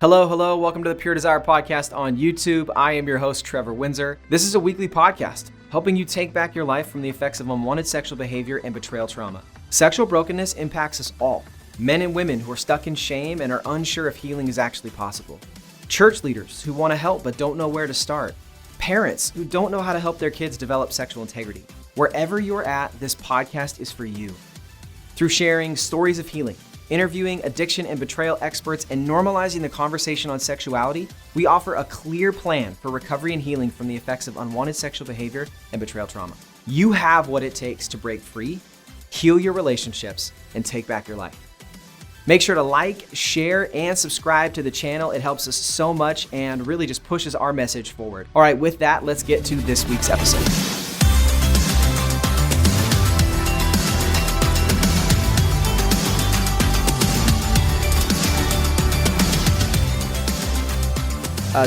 Hello, hello. Welcome to the Pure Desire Podcast on YouTube. I am your host, Trevor Windsor. This is a weekly podcast helping you take back your life from the effects of unwanted sexual behavior and betrayal trauma. Sexual brokenness impacts us all, men and women who are stuck in shame and are unsure if healing is actually possible. Church leaders who want to help but don't know where to start. Parents who don't know how to help their kids develop sexual integrity. Wherever you're at, this podcast is for you. Through sharing stories of healing, interviewing addiction and betrayal experts, and normalizing the conversation on sexuality, we offer a clear plan for recovery and healing from the effects of unwanted sexual behavior and betrayal trauma. You have what it takes to break free, heal your relationships, and take back your life. Make sure to like, share, and subscribe to the channel. It helps us so much and really just pushes our message forward. All right, with that, let's get to this week's episode.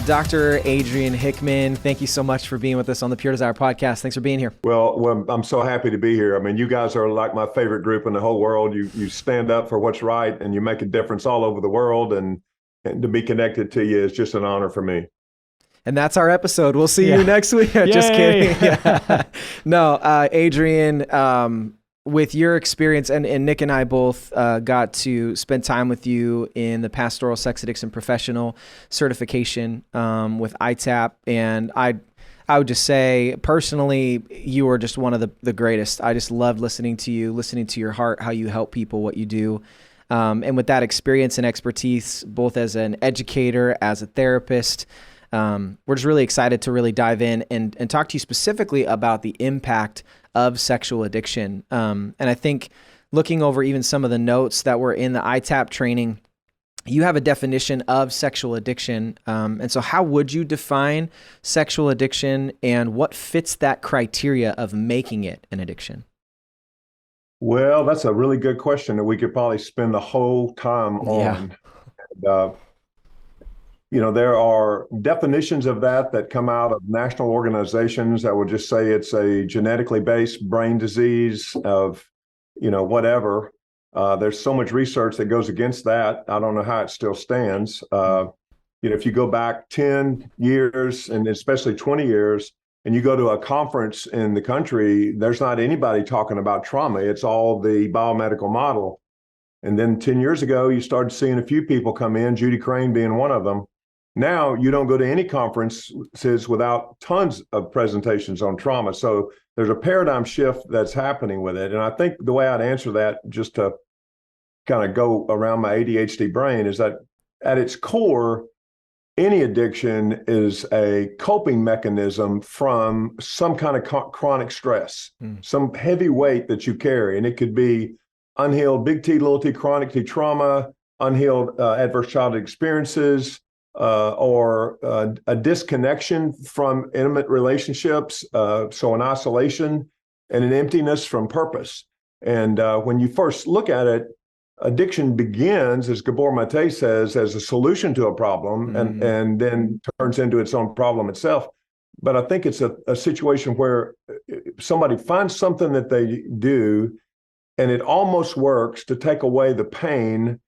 Dr. Adrian Hickmon, thank you so much for being with us on the Pure Desire Podcast. Thanks for being here. Well, I'm so happy to be here. I mean, you guys are like my favorite group in the whole world. You stand up for what's right, and you make a difference all over the world. And to be connected to you is just an honor for me. And that's our episode. We'll see you next week. Just kidding. Yeah. No, Adrian, with your experience, and Nick and I both got to spend time with you in the Pastoral Sex Addiction Professional certification with ITAP. And I would just say, personally, you are just one of the greatest. I just loved listening to you, listening to your heart, how you help people, what you do. And with that experience and expertise, both as an educator, as a therapist, we're just really excited to really dive in and talk to you specifically about the impact of sexual addiction. And I think looking over even some of the notes that were in the ITAP training, you have a definition of sexual addiction. And so how would you define sexual addiction, and what fits that criteria of making it an addiction? Well, that's a really good question that we could probably spend the whole time on. And, there are definitions of that come out of national organizations that would just say it's a genetically based brain disease of, whatever. There's so much research that goes against that. I don't know how it still stands. If you go back 10 years and especially 20 years, and you go to a conference in the country, there's not anybody talking about trauma. It's all the biomedical model. And then 10 years ago, you started seeing a few people come in, Judy Crane being one of them. Now you don't go to any conferences without tons of presentations on trauma. So there's a paradigm shift that's happening with it. And I think the way I'd answer that, just to kind of go around my ADHD brain, is that at its core, any addiction is a coping mechanism from some kind of chronic stress, some heavy weight that you carry. And it could be unhealed big T, little t, chronic T trauma, unhealed adverse childhood experiences, or a disconnection from intimate relationships, so an isolation and an emptiness from purpose. And when you first look at it, addiction begins, as Gabor Mate says, as a solution to a problem, and then turns into its own problem itself. But I think it's a situation where somebody finds something that they do, and it almost works to take away the pain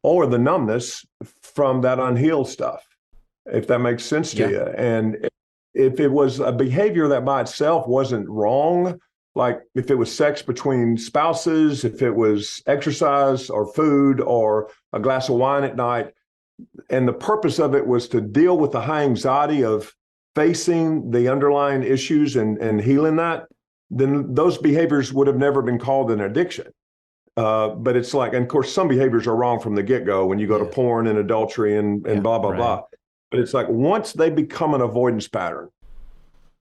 or the numbness from that unhealed stuff, if that makes sense to you. And if it was a behavior that by itself wasn't wrong, like if it was sex between spouses, if it was exercise or food or a glass of wine at night, and the purpose of it was to deal with the high anxiety of facing the underlying issues and healing that, then those behaviors would have never been called an addiction. But it's like, and of course, some behaviors are wrong from the get-go when you go to porn and adultery and blah, blah, blah. But it's like once they become an avoidance pattern,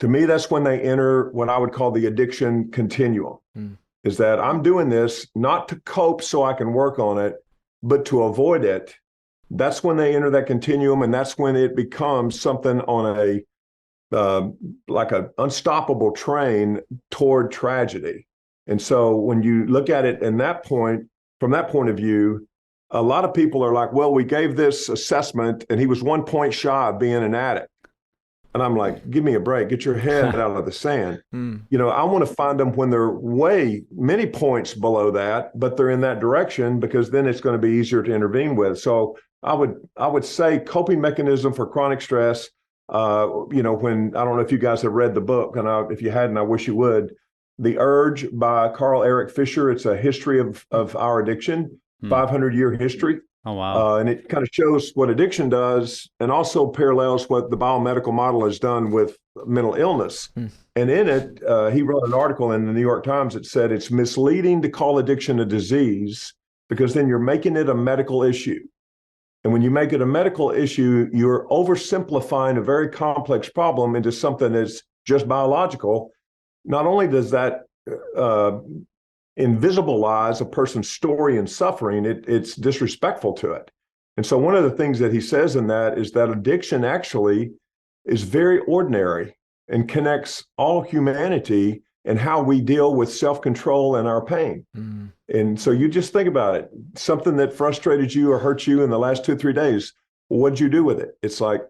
to me, that's when they enter what I would call the addiction continuum, is that I'm doing this not to cope so I can work on it, but to avoid it. That's when they enter that continuum, and that's when it becomes something on like an unstoppable train toward tragedy. And so when you look at it from that point of view, a lot of people are like, well, we gave this assessment and he was 1 point shy of being an addict. And I'm like, give me a break, get your head out of the sand. I want to find them when they're way many points below that, but they're in that direction, because then it's going to be easier to intervene with. So I would say coping mechanism for chronic stress. When I don't know if you guys have read the book, and if you hadn't, I wish you would. The Urge by Carl Eric Fisher. It's a history of our addiction, 500-year history. Oh, wow. And it kind of shows what addiction does and also parallels what the biomedical model has done with mental illness. And in it, he wrote an article in the New York Times that said it's misleading to call addiction a disease because then you're making it a medical issue. And when you make it a medical issue, you're oversimplifying a very complex problem into something that's just biological. Not only does that invisibilize a person's story and suffering, it's disrespectful to it. And so one of the things that he says in that is that addiction actually is very ordinary and connects all humanity and how we deal with self-control and our pain. And so you just think about it, something that frustrated you or hurt you in the last 2-3 days, well, what'd you do with it? It's like,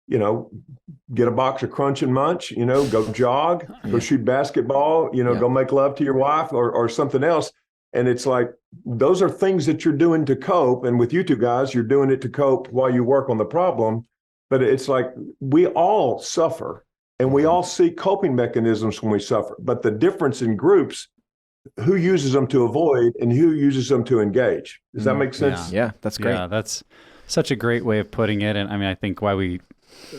get a box of Crunch and Munch, go jog, go shoot basketball, go make love to your wife or something else. And it's like, those are things that you're doing to cope. And with you two guys, you're doing it to cope while you work on the problem. But it's like, we all suffer and we all seek coping mechanisms when we suffer. But the difference in groups, who uses them to avoid and who uses them to engage. Does that make sense? Yeah, that's great. Yeah, that's such a great way of putting it. And I mean, I think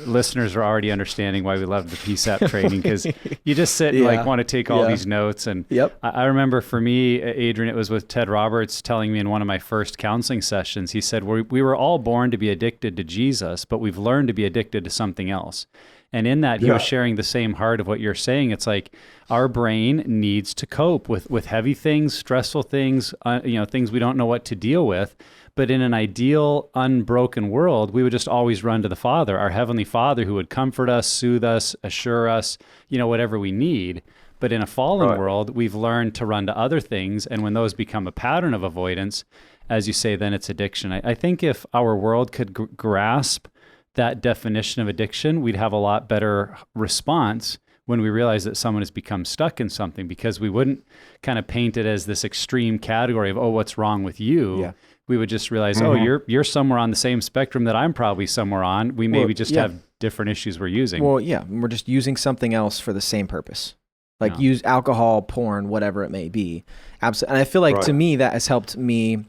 listeners are already understanding why we love the PSAP training, because you just sit and want to take all these notes. And I remember for me, Adrian, it was with Ted Roberts telling me in one of my first counseling sessions, he said, we were all born to be addicted to Jesus, but we've learned to be addicted to something else. And in that, he was sharing the same heart of what you're saying. It's like our brain needs to cope with heavy things, stressful things, things we don't know what to deal with. But in an ideal, unbroken world, we would just always run to the Father, our Heavenly Father, who would comfort us, soothe us, assure us, whatever we need. But in a fallen world, we've learned to run to other things. And when those become a pattern of avoidance, as you say, then it's addiction. I think if our world could grasp that definition of addiction, we'd have a lot better response when we realize that someone has become stuck in something, because we wouldn't kind of paint it as this extreme category of, what's wrong with you? Yeah. We would just realize, you're somewhere on the same spectrum that I'm probably somewhere on. We maybe have different issues we're using. Well, yeah, we're just using something else for the same purpose. Like use alcohol, porn, whatever it may be. Absolutely. And I feel like to me, that has helped me,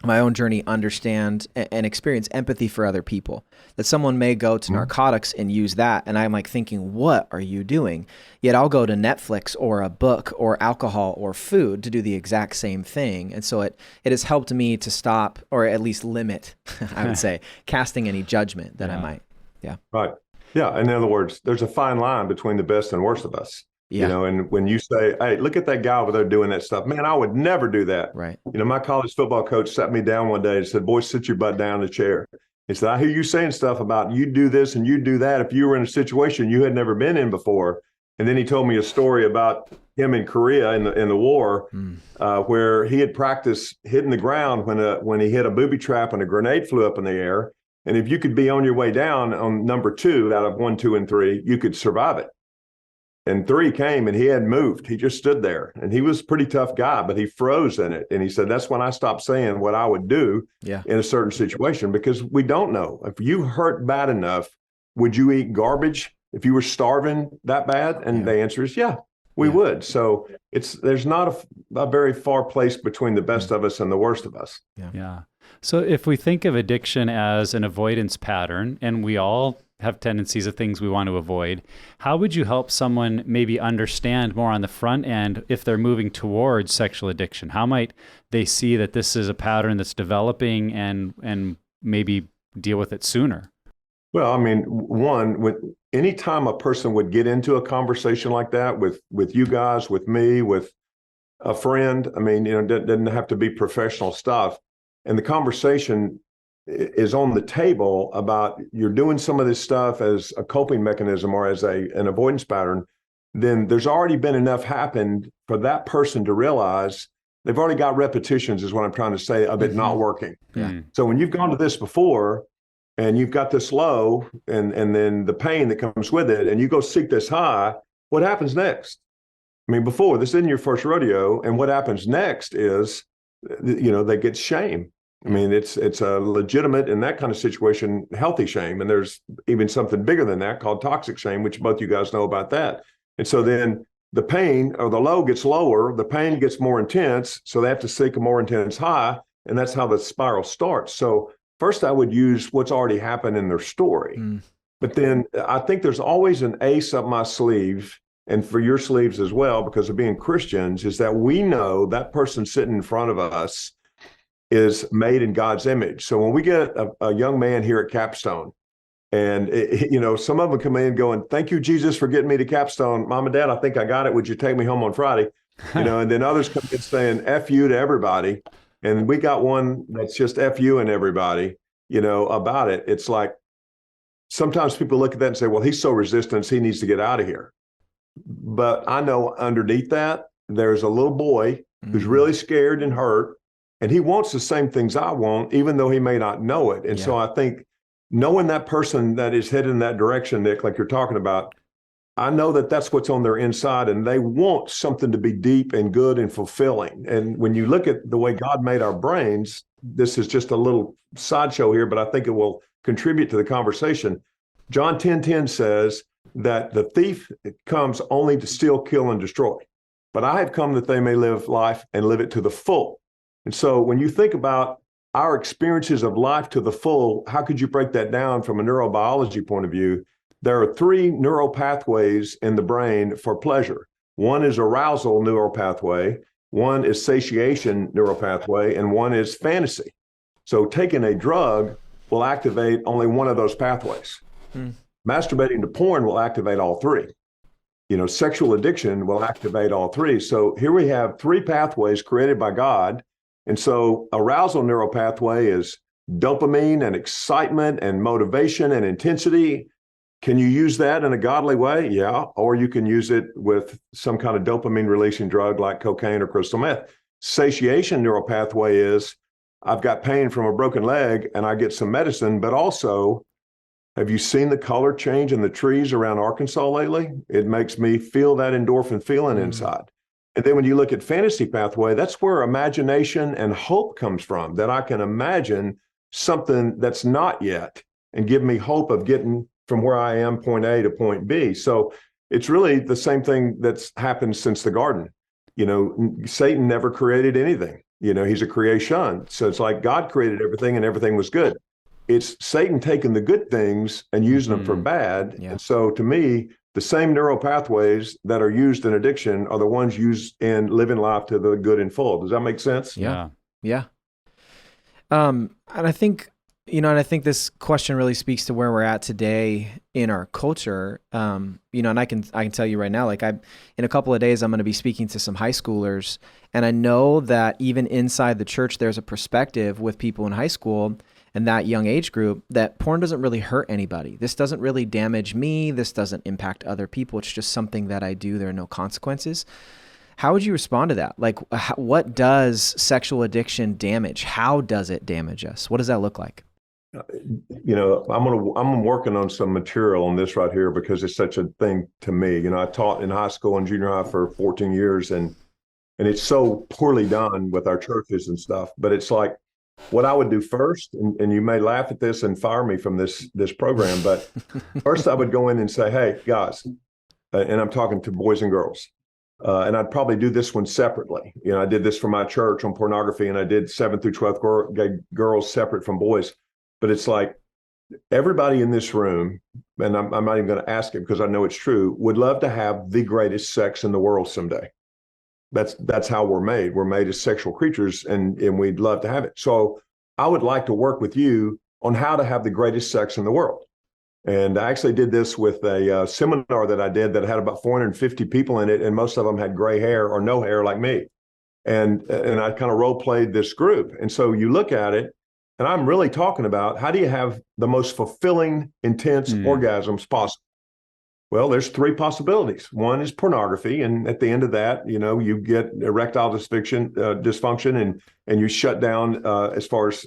my own journey, understand and experience empathy for other people. That someone may go to narcotics and use that, and I'm like thinking, what are you doing? Yet I'll go to Netflix or a book or alcohol or food to do the exact same thing. And so it has helped me to stop, or at least limit, I would say, casting any judgment that I might. Yeah. Right. Yeah. In other words, there's a fine line between the best and worst of us. Yeah. And when you say, hey, look at that guy over there doing that stuff, man, I would never do that. Right. My college football coach sat me down one day and said, boy, sit your butt down in the chair. He said, I hear you saying stuff about you do this and you do that if you were in a situation you had never been in before. And then he told me a story about him in Korea in the war, where he had practiced hitting the ground when he hit a booby trap and a grenade flew up in the air. And if you could be on your way down on number 2 out of 1, 2, and 3, you could survive it. And 3 came and he hadn't moved. He just stood there, and he was a pretty tough guy, but he froze in it. And he said, that's when I stopped saying what I would do in a certain situation, because we don't know. If you hurt bad enough, would you eat garbage if you were starving that bad? And the answer is, we would. So there's not a very far place between the best of us and the worst of us. Yeah. So if we think of addiction as an avoidance pattern, and we all have tendencies of things we want to avoid, how would you help someone maybe understand more on the front end if they're moving towards sexual addiction? How might they see that this is a pattern that's developing and maybe deal with it sooner? Well, I mean, anytime a person would get into a conversation like that with you guys, with me, with a friend, I mean, it doesn't have to be professional stuff. And the conversation is on the table about you're doing some of this stuff as a coping mechanism or as an avoidance pattern, then there's already been enough happened for that person to realize they've already got repetitions, is what I'm trying to say, of it not working. So when you've gone to this before and you've got this low and then the pain that comes with it, and you go seek this high, what happens next? I mean, before, this isn't your first rodeo, and what happens next is, they get shame. I mean, it's a legitimate, in that kind of situation, healthy shame. And there's even something bigger than that called toxic shame, which both you guys know about that. And so then the pain or the low gets lower, the pain gets more intense. So they have to seek a more intense high. And that's how the spiral starts. So first I would use what's already happened in their story. But then I think there's always an ace up my sleeve, and for your sleeves as well, because of being Christians, is that we know that person sitting in front of us is made in God's image. So when we get a young man here at Capstone, and some of them come in going, "Thank you, Jesus, for getting me to Capstone. Mom and Dad, I think I got it. Would you take me home on Friday?" And then others come in saying, "F you to everybody." And we got one that's just F you and everybody, about it. It's like, sometimes people look at that and say, well, he's so resistant, he needs to get out of here. But I know underneath that, there's a little boy who's really scared and hurt, and he wants the same things I want, even though he may not know it. And so I think knowing that person that is headed in that direction, Nick, like you're talking about, I know that that's what's on their inside, and they want something to be deep and good and fulfilling. And when you look at the way God made our brains, this is just a little sideshow here, but I think it will contribute to the conversation. John 10:10 says that the thief comes only to steal, kill, and destroy. But I have come that they may live life and live it to the full. And so when you think about our experiences of life to the full, how could you break that down from a neurobiology point of view? There are 3 neural pathways in the brain for pleasure. One is arousal neural pathway, one is satiation neural pathway, and one is fantasy. So taking a drug will activate only one of those pathways. Masturbating to porn will activate all 3. Sexual addiction will activate all 3. So here we have 3 pathways created by God. And so arousal neural pathway is dopamine and excitement and motivation and intensity. Can you use that in a godly way? Yeah. Or you can use it with some kind of dopamine releasing drug like cocaine or crystal meth. Satiation neural pathway is, I've got pain from a broken leg and I get some medicine, but also, have you seen the color change in the trees around Arkansas lately? It makes me feel that endorphin feeling inside. And then when you look at fantasy pathway, that's where imagination and hope comes from, that I can imagine something that's not yet and give me hope of getting from where I am, point A to point B. So it's really the same thing that's happened since the garden. Satan never created anything. He's a creation. So it's like God created everything and everything was good. It's Satan taking the good things and using them for bad. And so to me, the same neural pathways that are used in addiction are the ones used in living life to the good and full. Does that make sense? Yeah. And I think, and I think this question really speaks to where we're at today in our culture. And I can tell you right now, like in a couple of days, I'm going to be speaking to some high schoolers, and I know that even inside the church, there's a perspective with people in high school and that young age group that porn doesn't really hurt anybody. This doesn't really damage me. This doesn't impact other people. It's just something that I do. There are no consequences. How would you respond to that? Like, what does sexual addiction damage? How does it damage us? What does that look like? I'm working on some material on this right here because it's such a thing to me. I taught in high school and junior high for 14 years, and it's so poorly done with our churches and stuff. But it's like, what I would do first, and you may laugh at this and fire me from this program, but first I would go in and say, hey, guys, and I'm talking to boys and girls, and I'd probably do this one separately. I did this for my church on pornography, and I did 7th through 12th girls separate from boys. But it's like everybody in this room, and I'm not even going to ask it because I know it's true, would love to have the greatest sex in the world someday. That's how we're made. We're made as sexual creatures, and we'd love to have it. So I would like to work with you on how to have the greatest sex in the world. And I actually did this with a seminar that I did that had about 450 people in it, and most of them had gray hair or no hair like me. And I kind of role played this group. And so you look at it, and I'm really talking about how do you have the most fulfilling, intense orgasms possible? Well, there's 3 possibilities. One is pornography, and at the end of that, you get erectile dysfunction, and you shut down as far as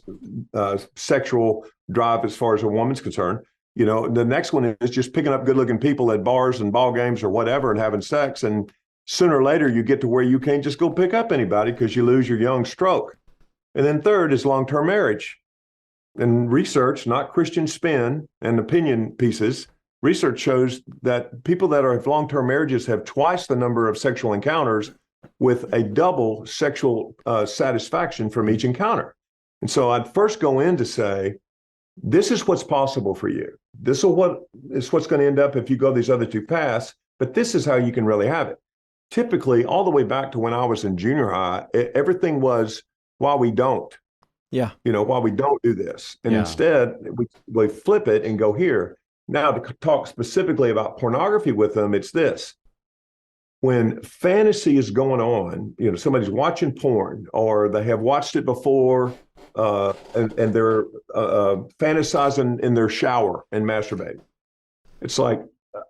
sexual drive as far as a woman's concerned. The next one is just picking up good-looking people at bars and ball games or whatever and having sex, and sooner or later you get to where you can't just go pick up anybody because you lose your young stroke. And then third is long-term marriage. And research, not Christian spin and opinion pieces, research shows that people that have long-term marriages have twice the number of sexual encounters with a double sexual satisfaction from each encounter. And so I'd first go in to say, this is what's possible for you. This is what's going to end up if you go these other two paths, but this is how you can really have it. Typically, all the way back to when I was in junior high, everything was why we don't. Yeah. Why we don't do this. And instead, we flip it and go here. Now, to talk specifically about pornography with them, it's this. When fantasy is going on, somebody's watching porn or they have watched it before and they're fantasizing in their shower and masturbating. It's like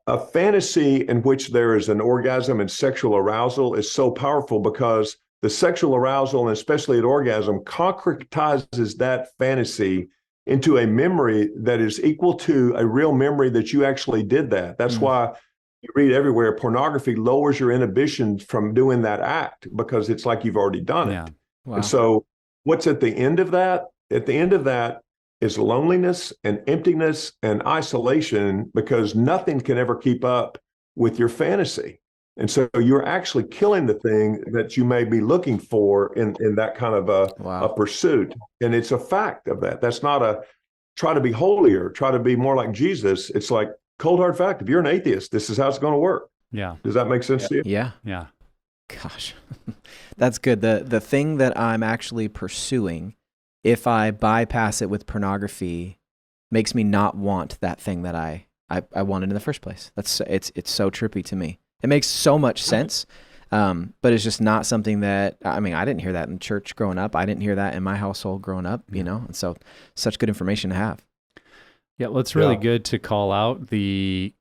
a fantasy in which there is an orgasm and sexual arousal is so powerful because the sexual arousal, and especially at orgasm, concretizes that fantasy into a memory that is equal to a real memory that you actually did that. That's why you read everywhere, pornography lowers your inhibition from doing that act because it's like you've already done it. Wow. And so what's at the end of that? At the end of that is loneliness and emptiness and isolation because nothing can ever keep up with your fantasy. And so you're actually killing the thing that you may be looking for in that kind of a pursuit. And it's a fact of that. That's not a try to be holier, try to be more like Jesus. It's like cold hard fact. If you're an atheist, this is how it's going to work. Yeah. Does that make sense to you? Yeah. Yeah. Gosh, that's good. The thing that I'm actually pursuing, if I bypass it with pornography, makes me not want that thing that I wanted in the first place. It's so trippy to me. It makes so much sense, but it's just not something that, I didn't hear that in church growing up. I didn't hear that in my household growing up, and so such good information to have. Yeah, well, it's really good to call out the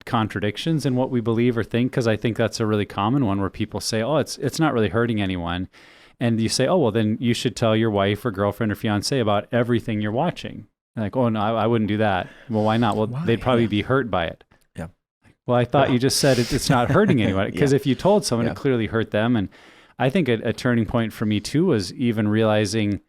contradictions in what we believe or think, because I think that's a really common one where people say, oh, it's not really hurting anyone. And you say, oh, well, then you should tell your wife or girlfriend or fiance about everything you're watching. Like, oh, no, I wouldn't do that. Well, why not? Well, they'd probably be hurt by it. Well, I thought you just said it's not hurting anyone, because if you told someone, it clearly hurt them. And I think a turning point for me too was even realizing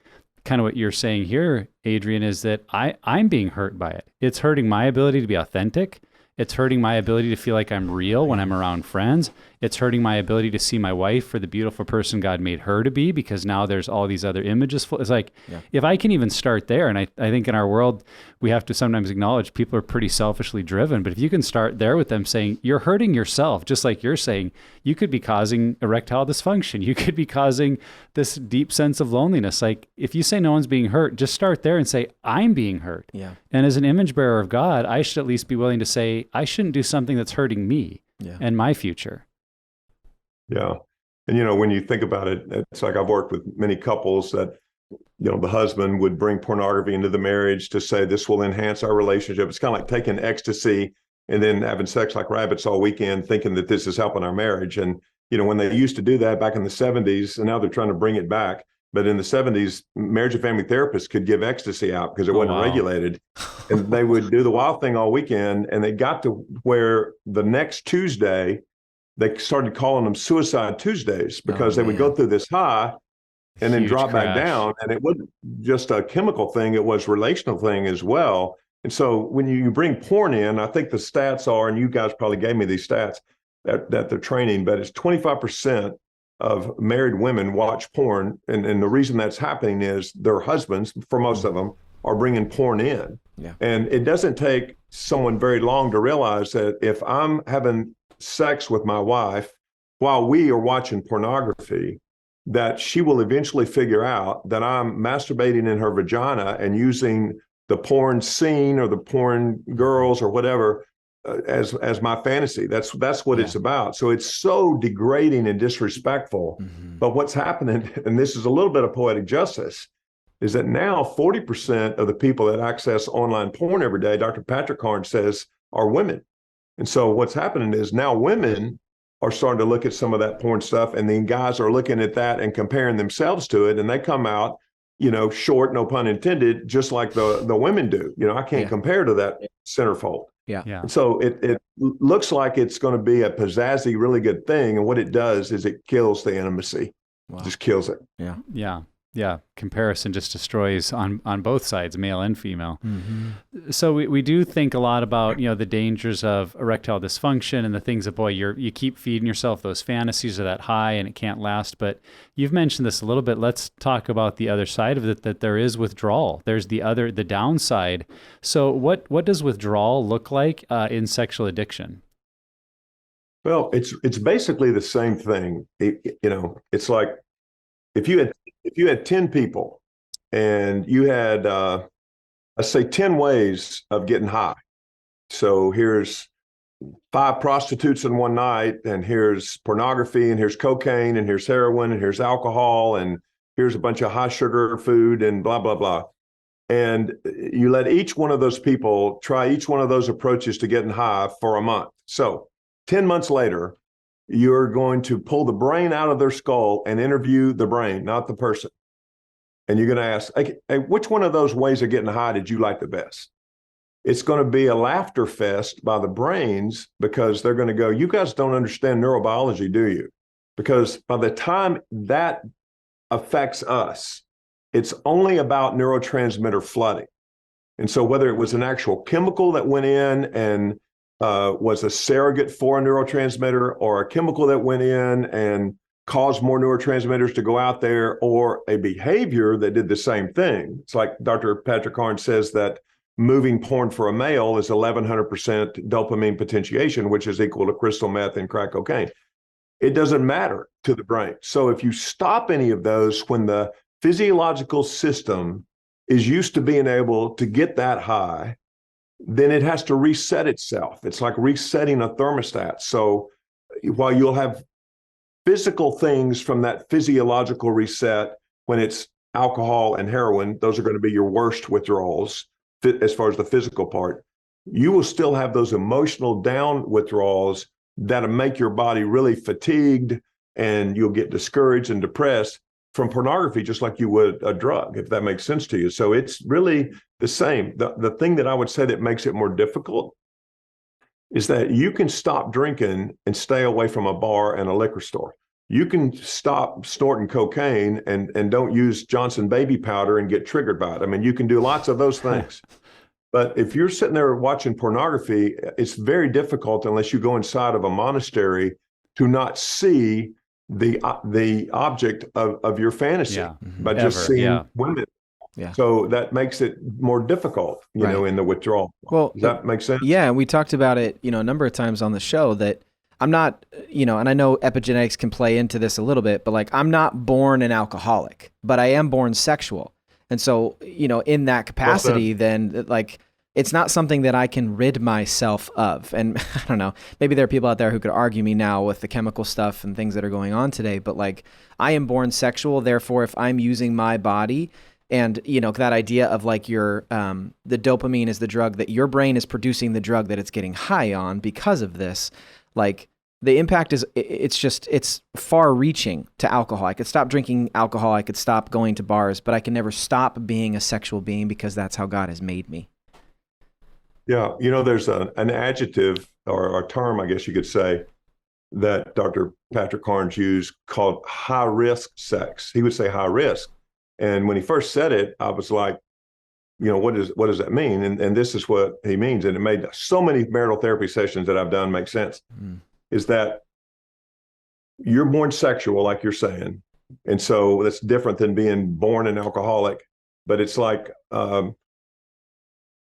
kind of what you're saying here, Adrian, is that I'm being hurt by it. It's hurting my ability to be authentic. It's hurting my ability to feel like I'm real when I'm around friends. It's hurting my ability to see my wife for the beautiful person God made her to be, because now there's all these other images. It's like, if I can even start there, and I think in our world, we have to sometimes acknowledge people are pretty selfishly driven, but if you can start there with them saying, you're hurting yourself, just like you're saying, you could be causing erectile dysfunction. You could be causing this deep sense of loneliness. Like, if you say no one's being hurt, just start there and say, I'm being hurt. Yeah. And as an image bearer of God, I should at least be willing to say, I shouldn't do something that's hurting me and my future. Yeah. And, when you think about it, it's like I've worked with many couples that, the husband would bring pornography into the marriage to say this will enhance our relationship. It's kind of like taking ecstasy and then having sex like rabbits all weekend, thinking that this is helping our marriage. And, when they used to do that back in the 70s, and now they're trying to bring it back. But in the 70s, marriage and family therapists could give ecstasy out because it wasn't regulated. And they would do the wild thing all weekend. And they got to where the next Tuesday, they started calling them Suicide Tuesdays because they would go through this high and then drop back down. And it wasn't just a chemical thing, it was a relational thing as well. And so when you bring porn in, I think the stats are, and you guys probably gave me these stats that they're training, but it's 25% of married women watch porn. And the reason that's happening is their husbands, for most of them, are bringing porn in. Yeah. And it doesn't take someone very long to realize that if I'm having sex with my wife while we are watching pornography, that she will eventually figure out that I'm masturbating in her vagina and using the porn scene or the porn girls or whatever as my fantasy. That's what it's about. So it's so degrading and disrespectful. Mm-hmm. But what's happening, and this is a little bit of poetic justice, is that now 40% of the people that access online porn every day, Dr. Patrick Carnes says, are women. And so what's happening is now women are starting to look at some of that porn stuff, and then guys are looking at that and comparing themselves to it, and they come out, short, no pun intended, just like the women do. I can't compare to that centerfold. Yeah. And so it looks like it's going to be a pizzazzy, really good thing, and what it does is it kills the intimacy. Wow. Just kills it. Yeah. Yeah, comparison just destroys on both sides, male and female. So we do think a lot about, the dangers of erectile dysfunction and the things that, boy, you keep feeding yourself those fantasies of that high and it can't last. But you've mentioned this a little bit. Let's talk about the other side of it, that there is withdrawal. There's the downside. So what does withdrawal look like in sexual addiction? Well, it's basically the same thing. It's like if you had 10 people and you had, let's say 10 ways of getting high. So here's 5 prostitutes in one night, and here's pornography, and here's cocaine, and here's heroin, and here's alcohol, and here's a bunch of high sugar food and blah, blah, blah. And you let each one of those people try each one of those approaches to getting high for a month. So 10 months later, you're going to pull the brain out of their skull and interview the brain, not the person. And you're going to ask, hey, which one of those ways of getting high did you like the best? It's going to be a laughter fest by the brains, because they're going to go, you guys don't understand neurobiology, do you? Because by the time that affects us, it's only about neurotransmitter flooding. And so whether it was an actual chemical that went in and was a surrogate for a neurotransmitter, or a chemical that went in and caused more neurotransmitters to go out there, or a behavior that did the same thing. It's like Dr. Patrick Carnes says that moving porn for a male is 1,100% dopamine potentiation, which is equal to crystal meth and crack cocaine. It doesn't matter to the brain. So if you stop any of those when the physiological system is used to being able to get that high, then it has to reset itself. It's like resetting a thermostat. So while you'll have physical things from that physiological reset, when it's alcohol and heroin, those are going to be your worst withdrawals as far as the physical part. You will still have those emotional down withdrawals that'll make your body really fatigued, and you'll get discouraged and depressed from pornography, just like you would a drug, if that makes sense to you. So it's really the same. The thing that I would say that makes it more difficult is that you can stop drinking and stay away from a bar and a liquor store. You can stop snorting cocaine and don't use Johnson baby powder and get triggered by it. I mean, you can do lots of those things. But if you're sitting there watching pornography, it's very difficult, unless you go inside of a monastery, to not see the object of your fantasy by just seeing women. Yeah. So that makes it more difficult, you know, in the withdrawal. Well, does that make sense? Yeah, and we talked about it, a number of times on the show, that I'm not, and I know epigenetics can play into this a little bit, but like, I'm not born an alcoholic, but I am born sexual. And so, in that capacity, then like, it's not something that I can rid myself of. And I don't know, maybe there are people out there who could argue me now with the chemical stuff and things that are going on today, but like, I am born sexual. Therefore, if I'm using my body, and that idea of like the dopamine is the drug, that your brain is producing the drug that it's getting high on because of this, like the impact is, it's far reaching to alcohol. I could stop drinking alcohol. I could stop going to bars, but I can never stop being a sexual being, because that's how God has made me. Yeah. There's an adjective or a term, I guess you could say, that Dr. Patrick Carnes used, called high risk sex. He would say high risk. And when he first said it, I was like, what does that mean? And this is what he means. And it made so many marital therapy sessions that I've done make sense, is that you're born sexual, like you're saying. And so that's different than being born an alcoholic. But it's like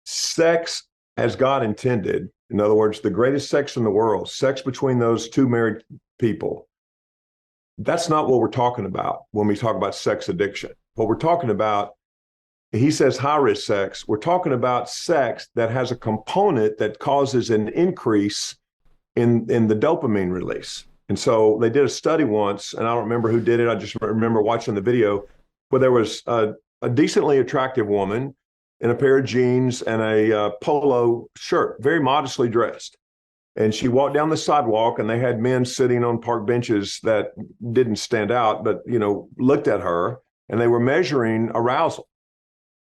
sex as God intended. In other words, the greatest sex in the world, sex between those two married people. That's not what we're talking about when we talk about sex addiction. What we're talking about, he says high-risk sex, we're talking about sex that has a component that causes an increase in the dopamine release. And so they did a study once, and I don't remember who did it. I just remember watching the video, where there was a decently attractive woman in a pair of jeans and a polo shirt, very modestly dressed. And she walked down the sidewalk, and they had men sitting on park benches that didn't stand out, but, looked at her, and they were measuring arousal,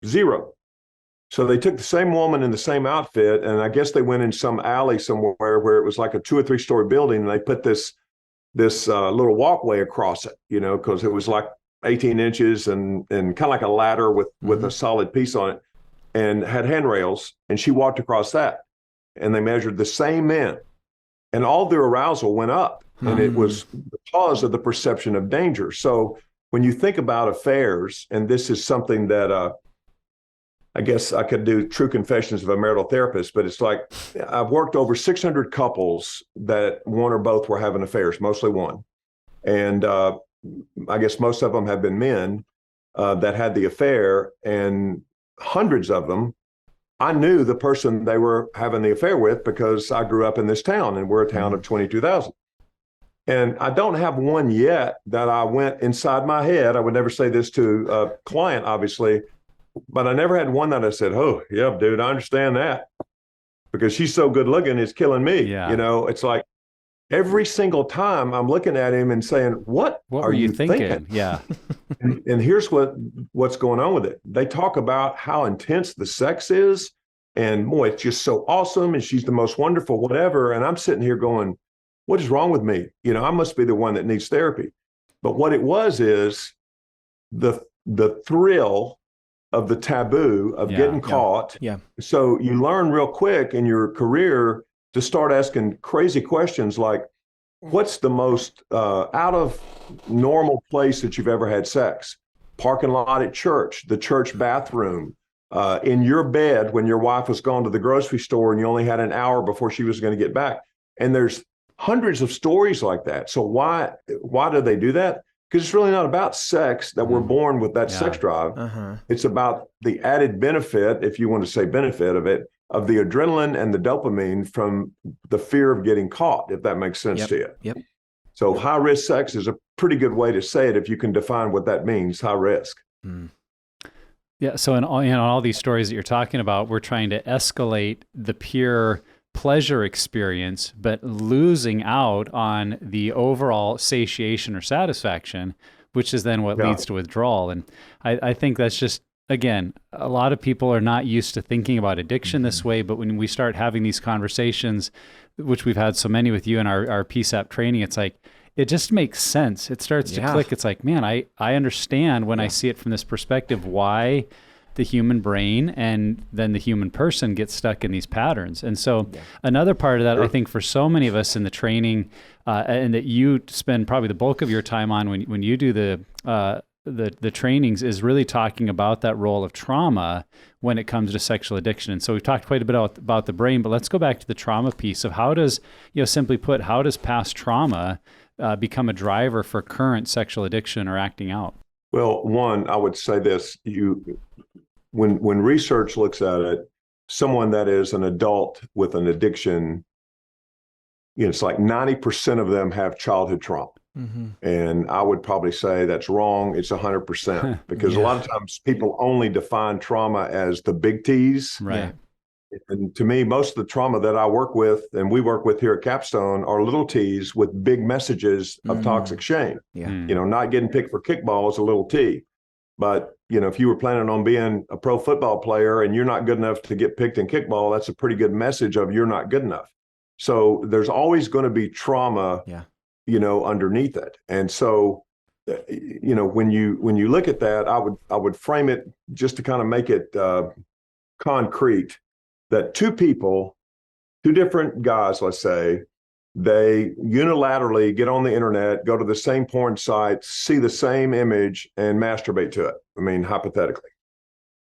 0. So they took the same woman in the same outfit, and I guess they went in some alley somewhere where it was like a 2 or 3 story building, and they put this little walkway across it, because it was like 18 inches and kind of like a ladder with a solid piece on it, and had handrails. And she walked across that, and they measured the same men, and all their arousal went up. And it was because of the perception of danger. So when you think about affairs, and this is something that I guess I could do true confessions of a marital therapist, but it's like I've worked over 600 couples that one or both were having affairs, mostly one. And I guess most of them have been men that had the affair, and hundreds of them, I knew the person they were having the affair with because I grew up in this town, and we're a town of 22,000. And I don't have one yet that I went inside my head. I would never say this to a client, obviously, but I never had one that I said, oh, yeah, dude, I understand that, because she's so good looking, it's killing me. Yeah. You know, it's like every single time I'm looking at him and saying, what are you thinking? Yeah. And here's what's going on with it. They talk about how intense the sex is, and boy, it's just so awesome, and she's the most wonderful, whatever. And I'm sitting here going, what is wrong with me? You know, I must be the one that needs therapy. But what it was is the thrill of the taboo of getting caught. Yeah. So you learn real quick in your career to start asking crazy questions like, what's the most out of normal place that you've ever had sex? Parking lot at church, the church bathroom, in your bed when your wife was gone to the grocery store and you only had an hour before she was going to get back. And there's hundreds of stories like that. So why do they do that? Because it's really not about sex, that we're born with that sex drive. It's about the added benefit, if you want to say benefit of it, of the adrenaline and the dopamine from the fear of getting caught, if that makes sense to you. Yep. So high risk sex is a pretty good way to say it if you can define what that means, high risk. Yeah. So in all these stories that you're talking about, we're trying to escalate the pure pleasure experience, but losing out on the overall satiation or satisfaction, which is then what leads to withdrawal. And I think that's just, again, a lot of people are not used to thinking about addiction this way, but when we start having these conversations, which we've had so many with you in our PSAP training, it's like, it just makes sense. It starts to click. It's like, man, I understand when I see it from this perspective, why the human brain and then the human person gets stuck in these patterns. And so another part of that, I think for so many of us in the training, and that you spend probably the bulk of your time on when you do the trainings, is really talking about that role of trauma when it comes to sexual addiction. And so we've talked quite a bit about the brain, but let's go back to the trauma piece of how does, simply put, how does past trauma become a driver for current sexual addiction or acting out? Well, one, I would say this, when research looks at it, someone that is an adult with an addiction, it's like 90% of them have childhood trauma. And I would probably say that's wrong. It's 100%, because a lot of times people only define trauma as the big T's. Right. And to me, most of the trauma that I work with and we work with here at Capstone are little T's with big messages of toxic shame. Not getting picked for kickball is a little T. But, if you were planning on being a pro football player and you're not good enough to get picked in kickball, that's a pretty good message of you're not good enough. So there's always going to be trauma, underneath it. And so, when you look at that, I would frame it just to kind of make it concrete, that two different guys, let's say, they unilaterally get on the internet, go to the same porn site, see the same image, and masturbate to it. I mean, hypothetically.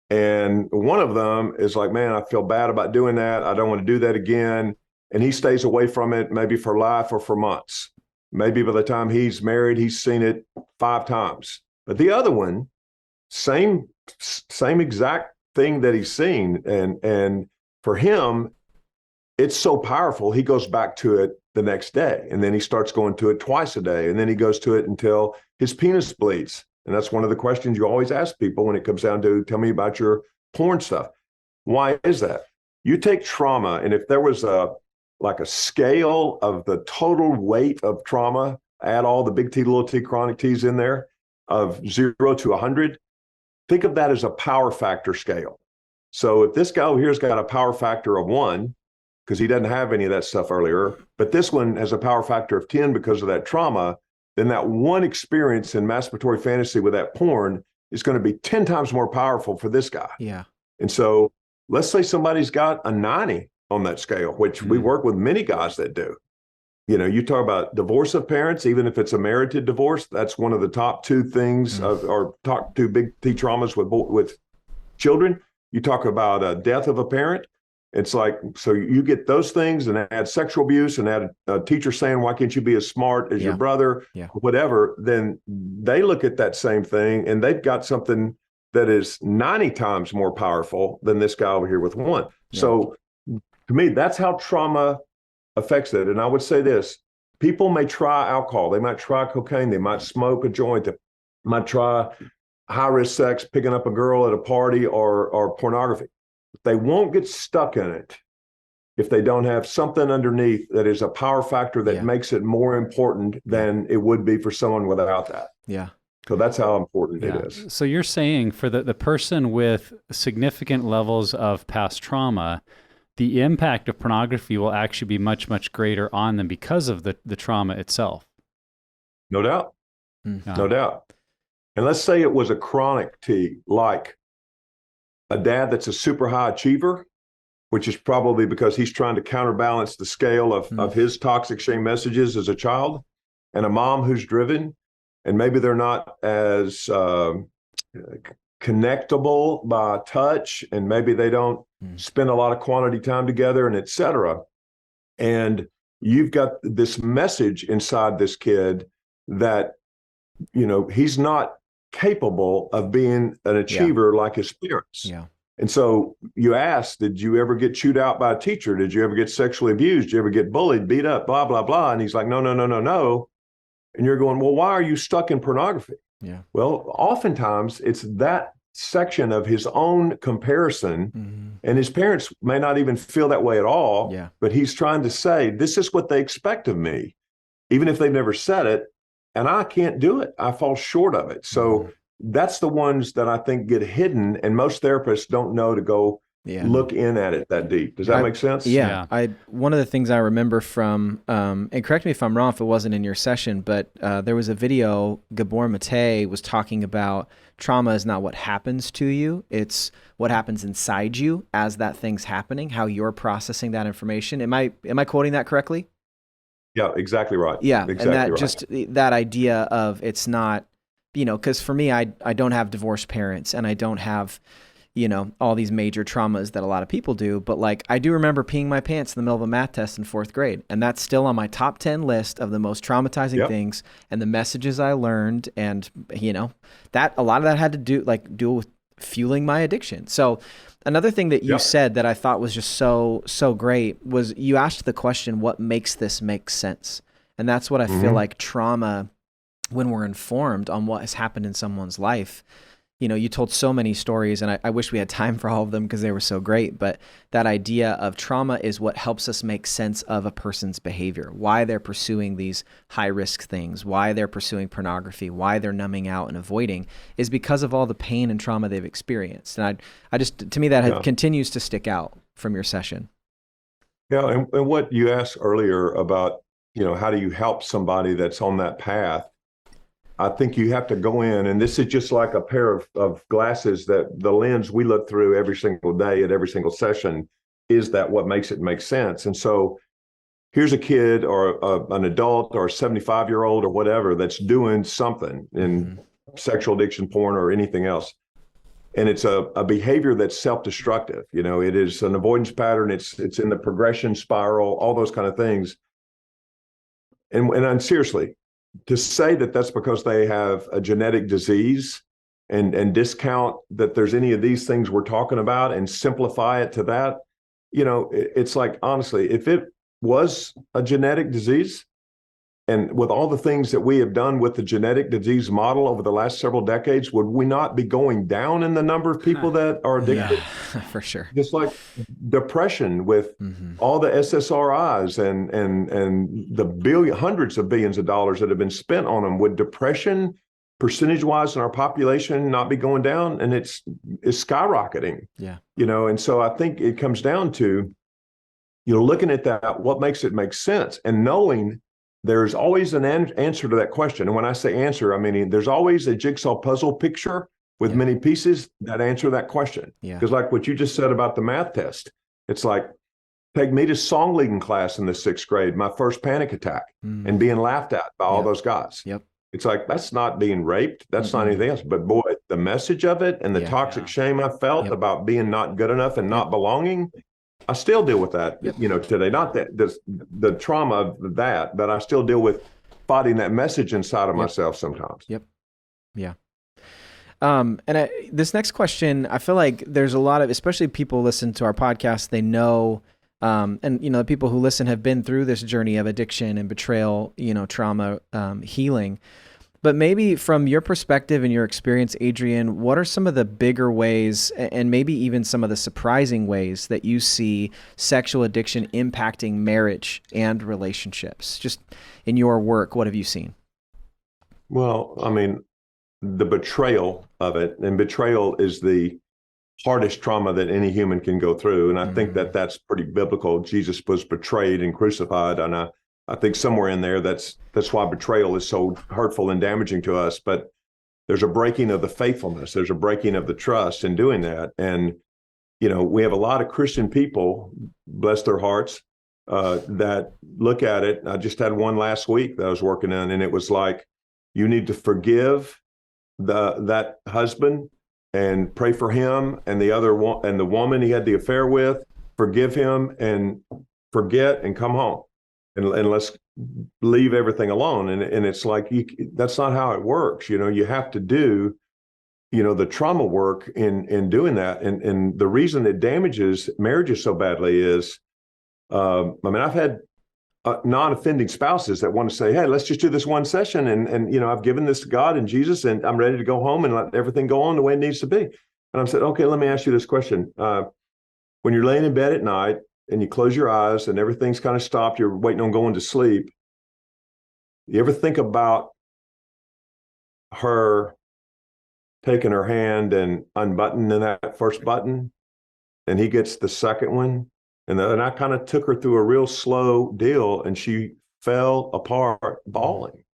And one of them is like, man, I feel bad about doing that. I don't want to do that again. And he stays away from it, maybe for life or for months. Maybe by the time he's married, he's seen it 5 times. But the other one, same exact thing that he's seen. And for him, it's so powerful, he goes back to it the next day. And then he starts going to it twice a day. And then he goes to it until his penis bleeds. And that's one of the questions you always ask people when it comes down to, tell me about your porn stuff. Why is that? You take trauma, and if there was a scale of the total weight of trauma, add all the big T, little t, chronic T's in there, of 0 to 100, think of that as a power factor scale. So if this guy over here's got a power factor of 1, because he doesn't have any of that stuff earlier, but this one has a power factor of 10 because of that trauma, then that one experience in masturbatory fantasy with that porn is going to be 10 times more powerful for this guy. Yeah. And so let's say somebody's got a 90 on that scale, which we work with many guys that do. You talk about divorce of parents, even if it's a merited divorce, that's one of the top two things, or top two big T traumas with children. You talk about a death of a parent. It's like, so you get those things and add sexual abuse and add a teacher saying, why can't you be as smart as your brother, whatever, then they look at that same thing and they've got something that is 90 times more powerful than this guy over here with one. Yeah. So to me, that's how trauma affects it. And I would say this, people may try alcohol, they might try cocaine, they might smoke a joint, they might try high-risk sex, picking up a girl at a party or pornography. They won't get stuck in it if they don't have something underneath that is a power factor that makes it more important than it would be for someone without that. Yeah. So that's how important it is. So you're saying for the person with significant levels of past trauma, the impact of pornography will actually be much, much greater on them because of the trauma itself. No doubt. No doubt. And let's say it was a chronic T, like a dad that's a super high achiever, which is probably because he's trying to counterbalance the scale of his toxic shame messages as a child, and a mom who's driven, and maybe they're not as connectable by touch, and maybe they don't spend a lot of quality time together, and et cetera. And you've got this message inside this kid that, he's not capable of being an achiever like his parents. Yeah. And so you ask, did you ever get chewed out by a teacher? Did you ever get sexually abused? Did you ever get bullied, beat up, blah, blah, blah? And he's like, no. And you're going, well, why are you stuck in pornography? Yeah. Well, oftentimes it's that section of his own comparison, and his parents may not even feel that way at all, but he's trying to say, this is what they expect of me, even if they've never said it, and I can't do it. I fall short of it. So that's the ones that I think get hidden, and most therapists don't know to go look in at it that deep. Does that make sense? Yeah. One of the things I remember from, and correct me if I'm wrong if it wasn't in your session, but there was a video, Gabor Mate was talking about trauma is not what happens to you, it's what happens inside you as that thing's happening, how you're processing that information. Am I quoting that correctly? Yeah, exactly right. Yeah, exactly and that right. just that idea of it's not, because for me, I don't have divorced parents and I don't have, all these major traumas that a lot of people do. But like, I do remember peeing my pants in the middle of a math test in 4th grade. And that's still on my top 10 list of the most traumatizing things and the messages I learned. And, that a lot of that had to do with fueling my addiction. So another thing that you said that I thought was just so great was you asked the question, what makes this make sense? And that's what I feel like trauma, when we're informed on what has happened in someone's life, you told so many stories, and I wish we had time for all of them because they were so great, but that idea of trauma is what helps us make sense of a person's behavior, why they're pursuing these high-risk things, why they're pursuing pornography, why they're numbing out and avoiding, is because of all the pain and trauma they've experienced. And I just, to me, that continues to stick out from your session. Yeah, and what you asked earlier about, how do you help somebody that's on that path? I think you have to go in, and this is just like a pair of glasses that the lens we look through every single day at every single session is that what makes it make sense. And so here's a kid or an adult or a 75-year-old or whatever that's doing something in sexual addiction, porn, or anything else. And it's a behavior that's self-destructive. It is an avoidance pattern. It's in the progression spiral, all those kind of things. And seriously, to say that that's because they have a genetic disease and discount that there's any of these things we're talking about and simplify it to that, it's like, honestly, if it was a genetic disease, and with all the things that we have done with the genetic disease model over the last several decades, would we not be going down in the number of people that are addicted? Yeah, for sure. Just like depression with all the SSRIs and the hundreds of billions of dollars that have been spent on them. Would depression, percentage-wise in our population, not be going down? And it's skyrocketing. Yeah. And so I think it comes down to, looking at that, what makes it make sense, and knowing there's always an answer to that question. And when I say answer, I mean, there's always a jigsaw puzzle picture with many pieces that answer that question. Because like what you just said about the math test, it's like, take me to song leading class in the 6th grade, my first panic attack, and being laughed at by all those guys. It's like, that's not being raped. That's not anything else. But boy, the message of it and the toxic shame I felt about being not good enough and not belonging, I still deal with that, today. Not that the trauma of that, but I still deal with fighting that message inside of myself sometimes. This next question, I feel like there's a lot of, especially people listen to our podcast, they know, and the people who listen have been through this journey of addiction and betrayal, trauma, healing. But maybe from your perspective and your experience, Adrian, what are some of the bigger ways and maybe even some of the surprising ways that you see sexual addiction impacting marriage and relationships? Just in your work, what have you seen? Well, I mean, the betrayal of it, and betrayal is the hardest trauma that any human can go through. And I think that that's pretty biblical. Jesus was betrayed and crucified. And I think somewhere in there, that's why betrayal is so hurtful and damaging to us. But there's a breaking of the faithfulness. There's a breaking of the trust in doing that. And, we have a lot of Christian people, bless their hearts, that look at it. I just had one last week that I was working on, and it was like, you need to forgive that husband and pray for him and the other one and the woman he had the affair with, forgive him and forget and come home and let's leave everything alone. And it's like, that's not how it works. You have to do, the trauma work in doing that. And the reason it damages marriages so badly is, I've had non-offending spouses that want to say, hey, let's just do this one session. And I've given this to God and Jesus, and I'm ready to go home and let everything go on the way it needs to be. And I said, okay, let me ask you this question. When you're laying in bed at night and you close your eyes and everything's kind of stopped, you're waiting on going to sleep. You ever think about her taking her hand and unbuttoning that first button, and he gets the second one? And I kind of took her through a real slow deal, and she fell apart bawling.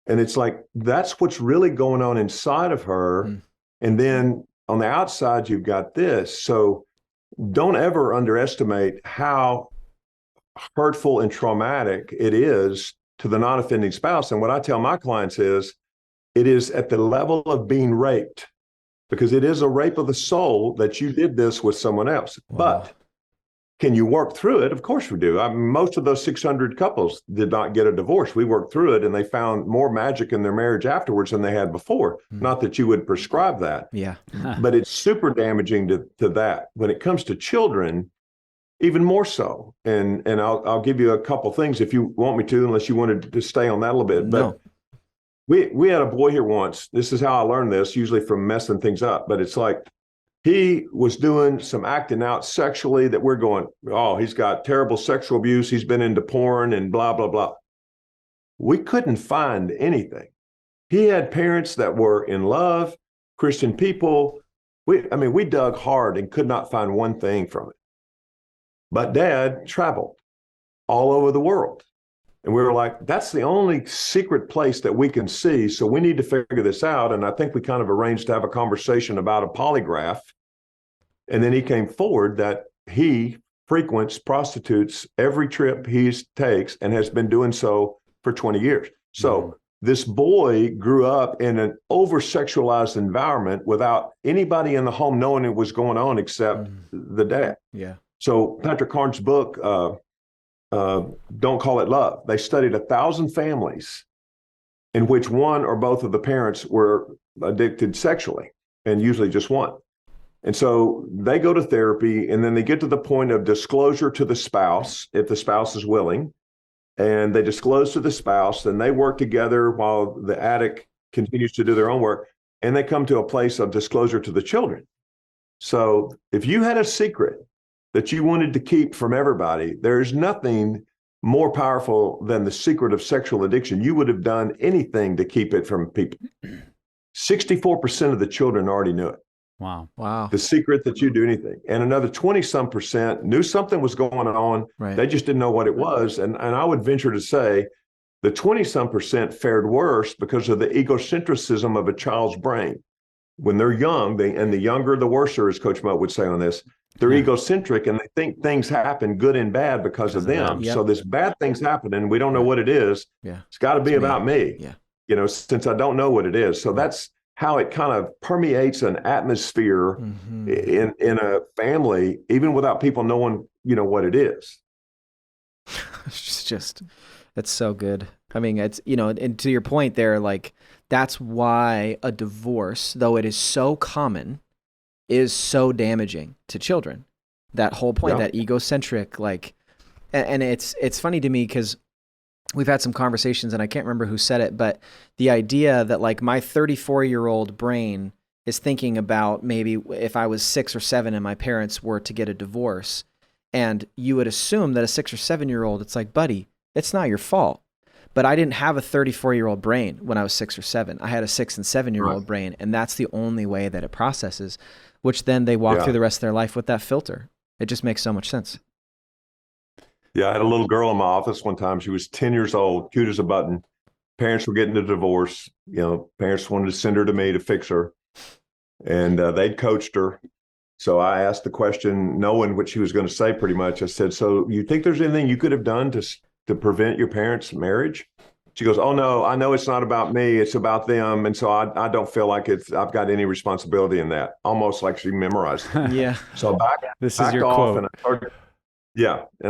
And it's like, that's what's really going on inside of her. And then on the outside, you've got this. So don't ever underestimate how hurtful and traumatic it is to the non-offending spouse. And what I tell my clients is, it is at the level of being raped, because it is a rape of the soul that you did this with someone else. Wow. But can you work through it? Of course we do. Most of those 600 couples did not get a divorce. We worked through it, and they found more magic in their marriage afterwards than they had before. Not that you would prescribe that. But it's super damaging to that. When it comes to children, even more so. And I'll give you a couple things if you want me to, unless you wanted to stay on that a little bit. But we had a boy here once. This is how I learned this, usually from messing things up. But it's like, he was doing some acting out sexually that we're going, oh, he's got terrible sexual abuse. He's been into porn and blah, blah, blah. We couldn't find anything. He had parents that were in love, Christian people. We dug hard and could not find one thing from it. But Dad traveled all over the world. And we were like, that's the only secret place that we can see. So we need to figure this out. And I think we kind of arranged to have a conversation about a polygraph. And then he came forward that he frequents prostitutes every trip he takes and has been doing so for 20 years. So this boy grew up in an over-sexualized environment without anybody in the home knowing it was going on except the dad. So Patrick Carnes' book, Don't Call It Love, they studied 1,000 families in which one or both of the parents were addicted sexually, and usually just one. And so they go to therapy, and then they get to the point of disclosure to the spouse, if the spouse is willing, and they disclose to the spouse, and they work together while the addict continues to do their own work, and they come to a place of disclosure to the children. So if you had a secret that you wanted to keep from everybody, there's nothing more powerful than the secret of sexual addiction. You would have done anything to keep it from people. 64% of the children already knew it. Wow. The secret that you do anything. And another 20-some% knew something was going on. They just didn't know what it was. And I would venture to say The 20-some% fared worse because of the egocentrism of a child's brain. When they're young, and the younger, the worser, as Coach Moat would say on this, they're egocentric and they think things happen good and bad because of them. Yep. So this bad thing's happening. We don't know what it is. Yeah. It's got to be about me. Yeah. You know, since I don't know what it is. So that's how it kind of permeates an atmosphere in a family, even without people knowing, you know, what it is. It's just, it's so good. I mean, it's, you know, and to your point there, like, that's why a divorce, though it is so common, is so damaging to children. That whole point, that egocentric, like, and it's funny to me because we've had some conversations and I can't remember who said it, but the idea that like my 34-year-old brain is thinking about maybe if I was 6 or 7 and my parents were to get a divorce, and you would assume that a 6 or 7-year-old, it's like, buddy, it's not your fault. But I didn't have a 34-year-old brain when I was 6 or 7. I had a 6 and 7-year-old brain, and that's the only way that it processes, which then they walk through the rest of their life with that filter. It just makes so much sense. Yeah, I had a little girl in my office one time. She was 10 years old, cute as a button. Parents were getting a divorce. You know, parents wanted to send her to me to fix her, and they'd coached her. So I asked the question, knowing what she was going to say pretty much. I said, so you think there's anything you could have done to prevent your parents' marriage? She goes, oh, no, I know it's not about me. It's about them. And so I don't feel like I've got any responsibility in that. Almost like she memorized it. Yeah. So I backed off and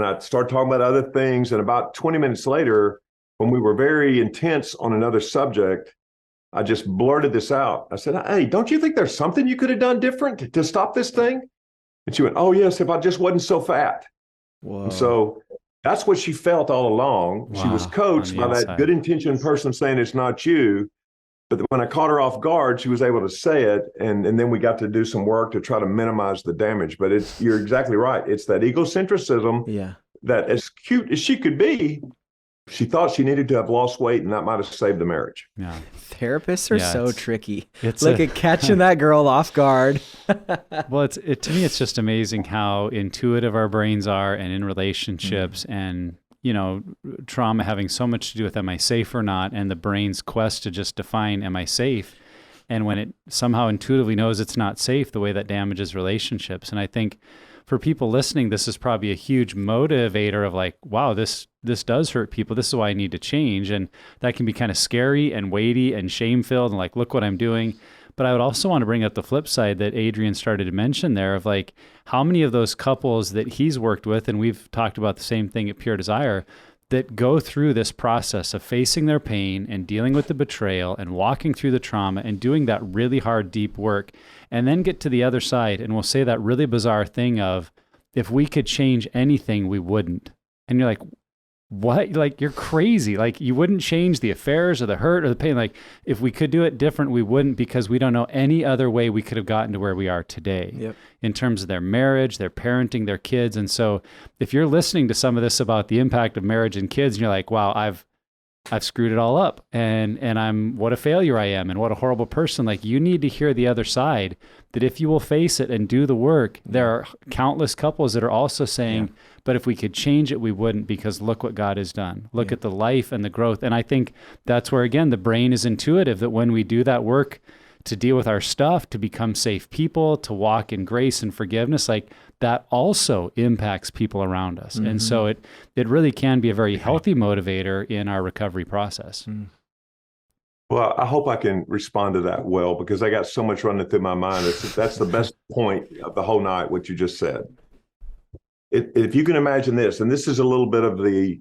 I started talking about other things. And about 20 minutes later, when we were very intense on another subject, I just blurted this out. I said, hey, don't you think there's something you could have done different to stop this thing? And she went, oh, yes, if I just wasn't so fat. Whoa. And so that's what she felt all along. Wow. She was coached by that good intentioned person saying it's not you. But when I caught her off guard, she was able to say it. And then we got to do some work to try to minimize the damage. But you're exactly right. It's that egocentrism that, as cute as she could be, she thought she needed to have lost weight, and that might have saved the marriage. Yeah. Therapists are so tricky. Look at catching that girl off guard. Well, to me, it's just amazing how intuitive our brains are, and in relationships, and you know, trauma having so much to do with am I safe or not, and the brain's quest to just define am I safe, and when it somehow intuitively knows it's not safe, the way that damages relationships. And I think for people listening, this is probably a huge motivator of like, wow, this does hurt people. This is why I need to change. And that can be kind of scary and weighty and shame-filled and like, look what I'm doing. But I would also want to bring up the flip side that Adrian started to mention there of like, how many of those couples that he's worked with, and we've talked about the same thing at Pure Desire, that go through this process of facing their pain and dealing with the betrayal and walking through the trauma and doing that really hard, deep work, and then get to the other side and we'll say that really bizarre thing of, if we could change anything, we wouldn't. And you're like, what? Like, you're crazy. Like, you wouldn't change the affairs or the hurt or the pain. Like, if we could do it different, we wouldn't, because we don't know any other way we could have gotten to where we are today in terms of their marriage, their parenting, their kids. And so if you're listening to some of this about the impact of marriage and kids, and you're like, wow, I've screwed it all up, and what a failure I am, and what a horrible person. Like, you need to hear the other side, that if you will face it and do the work, there are countless couples that are also saying, but if we could change it, we wouldn't, because look what God has done. Look at the life and the growth. And I think that's where, again, the brain is intuitive, that when we do that work to deal with our stuff, to become safe people, to walk in grace and forgiveness, like that also impacts people around us. And so it really can be a very healthy motivator in our recovery process. Well, I hope I can respond to that well, because I got so much running through my mind. That's the best point of the whole night, what you just said. If you can imagine this, and this is a little bit of the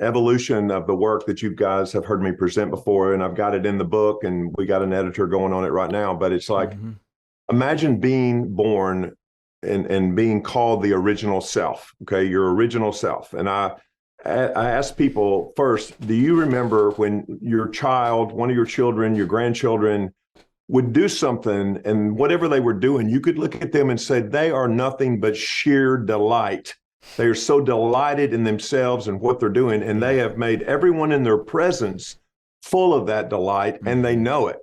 evolution of the work that you guys have heard me present before, and I've got it in the book, and we got an editor going on it right now, but it's like, imagine being born and being called the original self, okay, your original self. And I ask people first, do you remember when your child, one of your children, your grandchildren would do something, and whatever they were doing, you could look at them and say, they are nothing but sheer delight. They are so delighted in themselves and what they're doing, and they have made everyone in their presence full of that delight, and they know it.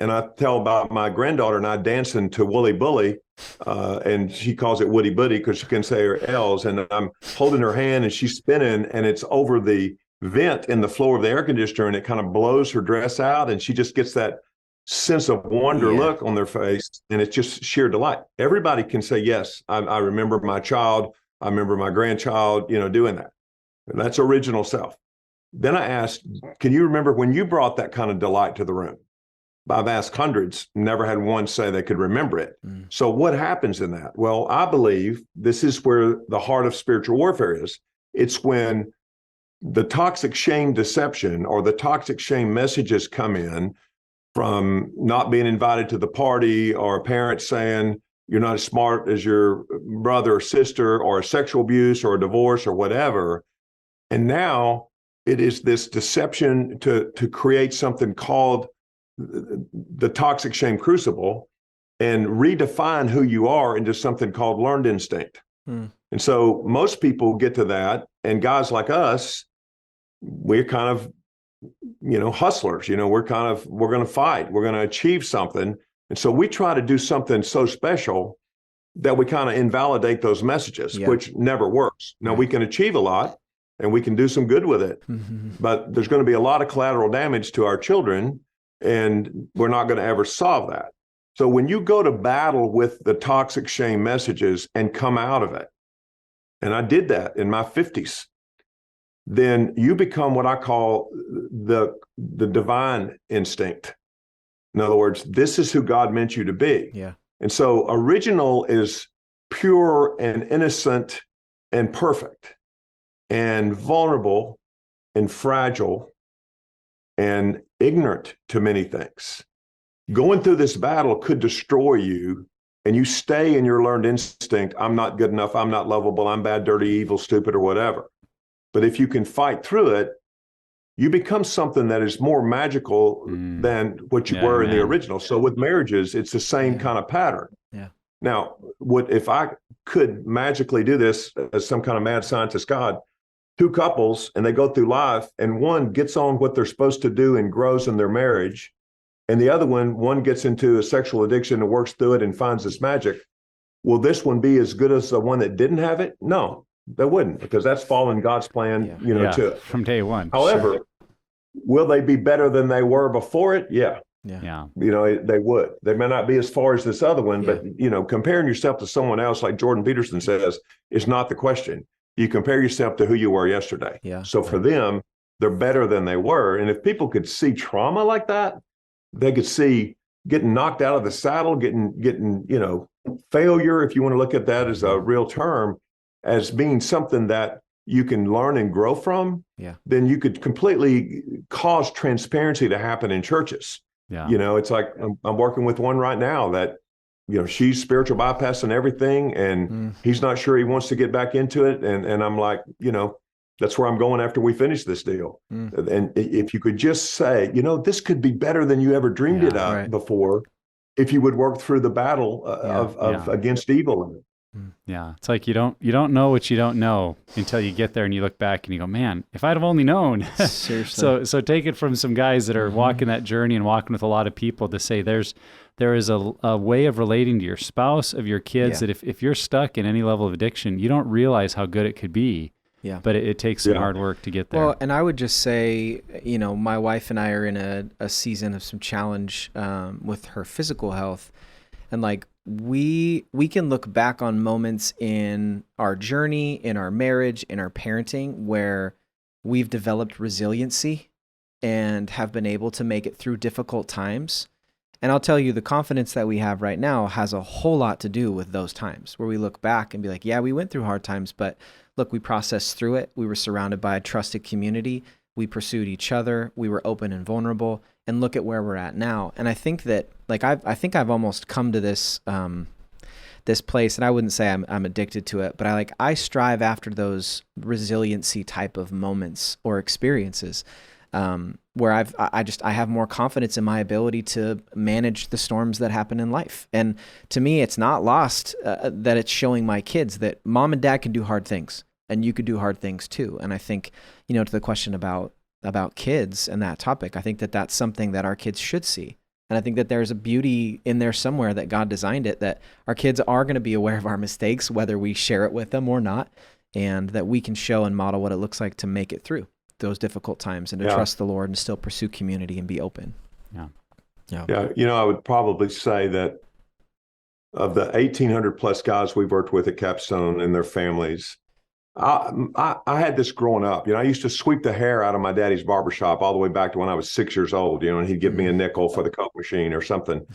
And I tell about my granddaughter and I dancing to Wooly Bully, and she calls it Woody Buddy because she can say her L's, and I'm holding her hand and she's spinning, and it's over the vent in the floor of the air conditioner, and it kind of blows her dress out, and she just gets that sense of wonder look on their face, and it's just sheer delight. Everybody can say, yes, I remember my child, I remember my grandchild, doing that. And that's original self. Then I asked, can you remember when you brought that kind of delight to the room? I've asked hundreds, never had one say they could remember it. So what happens in that? Well, I believe this is where the heart of spiritual warfare is. It's when the toxic shame deception or the toxic shame messages come in from not being invited to the party, or a parent saying you're not as smart as your brother or sister, or a sexual abuse or a divorce or whatever. And now it is this deception to create something called the toxic shame crucible and redefine who you are into something called learned instinct. And so most people get to that, and guys like us, we're kind of, hustlers, we're going to fight, we're going to achieve something. And so we try to do something so special that we kind of invalidate those messages, which never works. Now we can achieve a lot and we can do some good with it, but there's going to be a lot of collateral damage to our children, and we're not going to ever solve that. So when you go to battle with the toxic shame messages and come out of it, and I did that in my 50s, then you become what I call the divine instinct. In other words, this is who God meant you to be. Yeah. And so original is pure and innocent and perfect and vulnerable and fragile and ignorant to many things. Going through this battle could destroy you, and you stay in your learned instinct. I'm not good enough. I'm not lovable. I'm bad, dirty, evil, stupid, or whatever. But if you can fight through it, you become something that is more magical than what you were in the original. So with marriages, it's the same kind of pattern. Yeah. Now, if I could magically do this as some kind of mad scientist God, two couples, and they go through life, and one gets on what they're supposed to do and grows in their marriage, and the other one gets into a sexual addiction and works through it and finds this magic. Will this one be as good as the one that didn't have it? No, they wouldn't, because that's following God's plan, to it. From day one. However, will they be better than they were before it? Yeah. They would. They may not be as far as this other one, but comparing yourself to someone else, like Jordan Peterson says, is not the question. You compare yourself to who you were yesterday. Yeah. So for them, they're better than they were. And if people could see trauma like that, they could see getting knocked out of the saddle, getting failure, if you want to look at that as a real term, as being something that you can learn and grow from, then you could completely cause transparency to happen in churches. Yeah. It's like I'm working with one right now that, she's spiritual bypassing everything, and he's not sure he wants to get back into it. And I'm like, that's where I'm going after we finish this deal. And if you could just say, this could be better than you ever dreamed it of before, if you would work through the battle of against evil in it. Yeah. It's like you don't know what you don't know until you get there and you look back and you go, man, if I'd have only known. Seriously. So take it from some guys that are walking that journey and walking with a lot of people to say there is a way of relating to your spouse, of your kids, that if you're stuck in any level of addiction, you don't realize how good it could be. Yeah. But it takes some hard work to get there. Well, and I would just say, my wife and I are in a season of some challenge with her physical health. And like we can look back on moments in our journey, in our marriage, in our parenting, where we've developed resiliency and have been able to make it through difficult times. And I'll tell you, the confidence that we have right now has a whole lot to do with those times where we look back and be like, yeah, we went through hard times, but look, we processed through it. We were surrounded by a trusted community. We pursued each other. We were open and vulnerable. And look at where we're at now. And I think that, like, I think I've almost come to this this place, and I wouldn't say I'm addicted to it, but I strive after those resiliency type of moments or experiences. Where I have more confidence in my ability to manage the storms that happen in life. And to me, it's not lost that it's showing my kids that mom and dad can do hard things, and you could do hard things too. And I think, to the question about kids and that topic, I think that that's something that our kids should see. And I think that there's a beauty in there somewhere that God designed it, that our kids are going to be aware of our mistakes, whether we share it with them or not, and that we can show and model what it looks like to make it through. those difficult times, and to trust the Lord and still pursue community and be open. Yeah. I would probably say that of the 1,800 plus guys we've worked with at Capstone and their families, I had this growing up. I used to sweep the hair out of my daddy's barbershop all the way back to when I was 6 years old, and he'd give me a nickel for the Coke machine or something.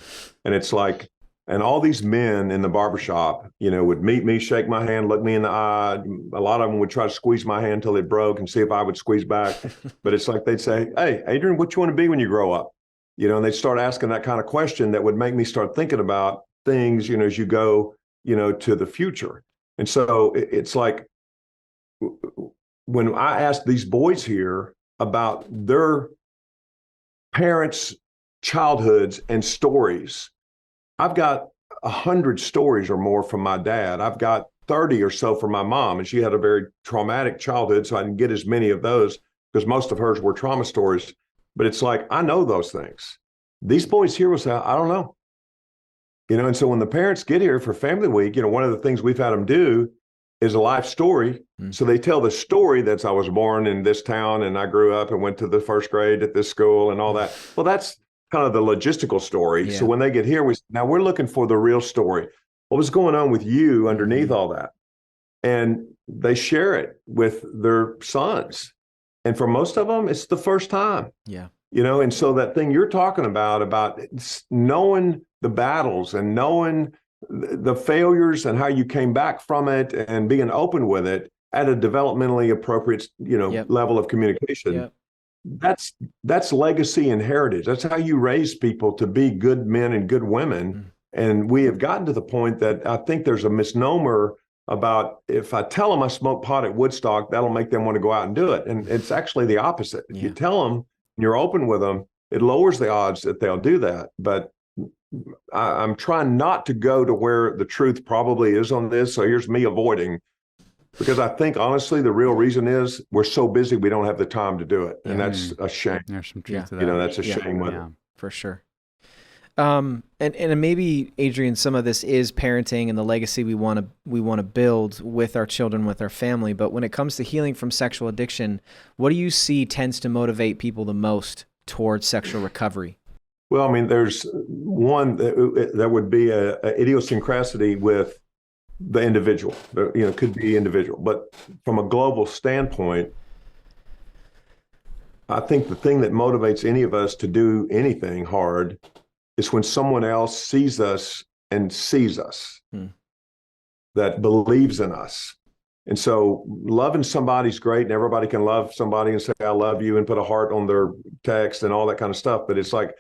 And it's like, and all these men in the barbershop, would meet me, shake my hand, look me in the eye. A lot of them would try to squeeze my hand until it broke and see if I would squeeze back. But it's like they'd say, "Hey, Adrian, what you want to be when you grow up?" And they'd start asking that kind of question that would make me start thinking about things, as you go, to the future. And so it's like, when I ask these boys here about their parents' childhoods and stories, I've got 100 stories or more from my dad. I've got 30 or so from my mom, and she had a very traumatic childhood, so I didn't get as many of those because most of hers were trauma stories. But it's like, I know those things. These boys here will say, I don't know. And so when the parents get here for family week, one of the things we've had them do is a life story. So they tell the story that's, I was born in this town and I grew up and went to the first grade at this school and all that. Well, that's kind of the logistical story. So when they get here, now we're looking for the real story. What was going on with you underneath all that? And they share it with their sons. And for most of them, it's the first time. And so that thing you're talking about knowing the battles and knowing the failures and how you came back from it and being open with it at a developmentally appropriate, level of communication. That's legacy and heritage. That's how you raise people to be good men and good women. And we have gotten to the point that I think there's a misnomer about, if I tell them I smoke pot at Woodstock, that'll make them want to go out and do it. And it's actually the opposite. If you tell them, you're open with them, it lowers the odds that they'll do that. But I'm trying not to go to where the truth probably is on this. So here's me avoiding, because I think, honestly, the real reason is we're so busy we don't have the time to do it. And that's a shame. There's some truth to that. That's a shame with it. For sure. And maybe, Adrian, some of this is parenting and the legacy we want to build with our children, with our family. But when it comes to healing from sexual addiction, what do you see tends to motivate people the most towards sexual recovery? Well, I mean, there's one that would be a idiosyncrasy with the individual. Could be individual, but from a global standpoint, I think the thing that motivates any of us to do anything hard is when someone else sees us and sees us, that believes in us. And so loving somebody's great, and everybody can love somebody and say, I love you, and put a heart on their text and all that kind of stuff. But it's like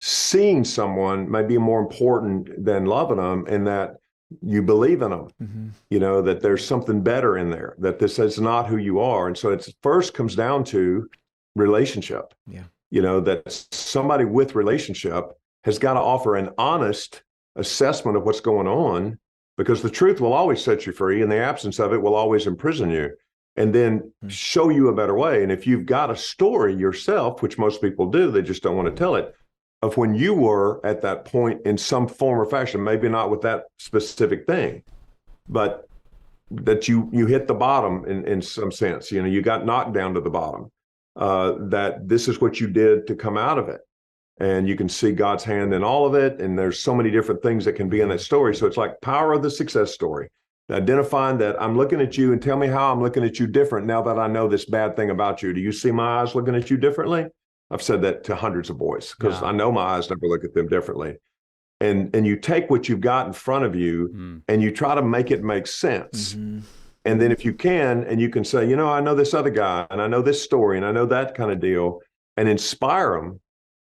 seeing someone may be more important than loving them, and that you believe in them, that there's something better in there, that this is not who you are. And so it first comes down to relationship, that somebody with relationship has got to offer an honest assessment of what's going on, because the truth will always set you free, and the absence of it will always imprison you, and then show you a better way. And if you've got a story yourself, which most people do, they just don't want to tell it, of when you were at that point in some form or fashion, maybe not with that specific thing, but that you hit the bottom in some sense, you got knocked down to the bottom, that this is what you did to come out of it. And you can see God's hand in all of it. And there's so many different things that can be in that story. So it's like power of the success story, identifying that I'm looking at you, and tell me how I'm looking at you different now that I know this bad thing about you. Do you see my eyes looking at you differently? I've said that to hundreds of boys, because I know my eyes never look at them differently. And you take what you've got in front of you and you try to make it make sense. And then if you can, and you can say, I know this other guy, and I know this story, and I know that kind of deal, and inspire them.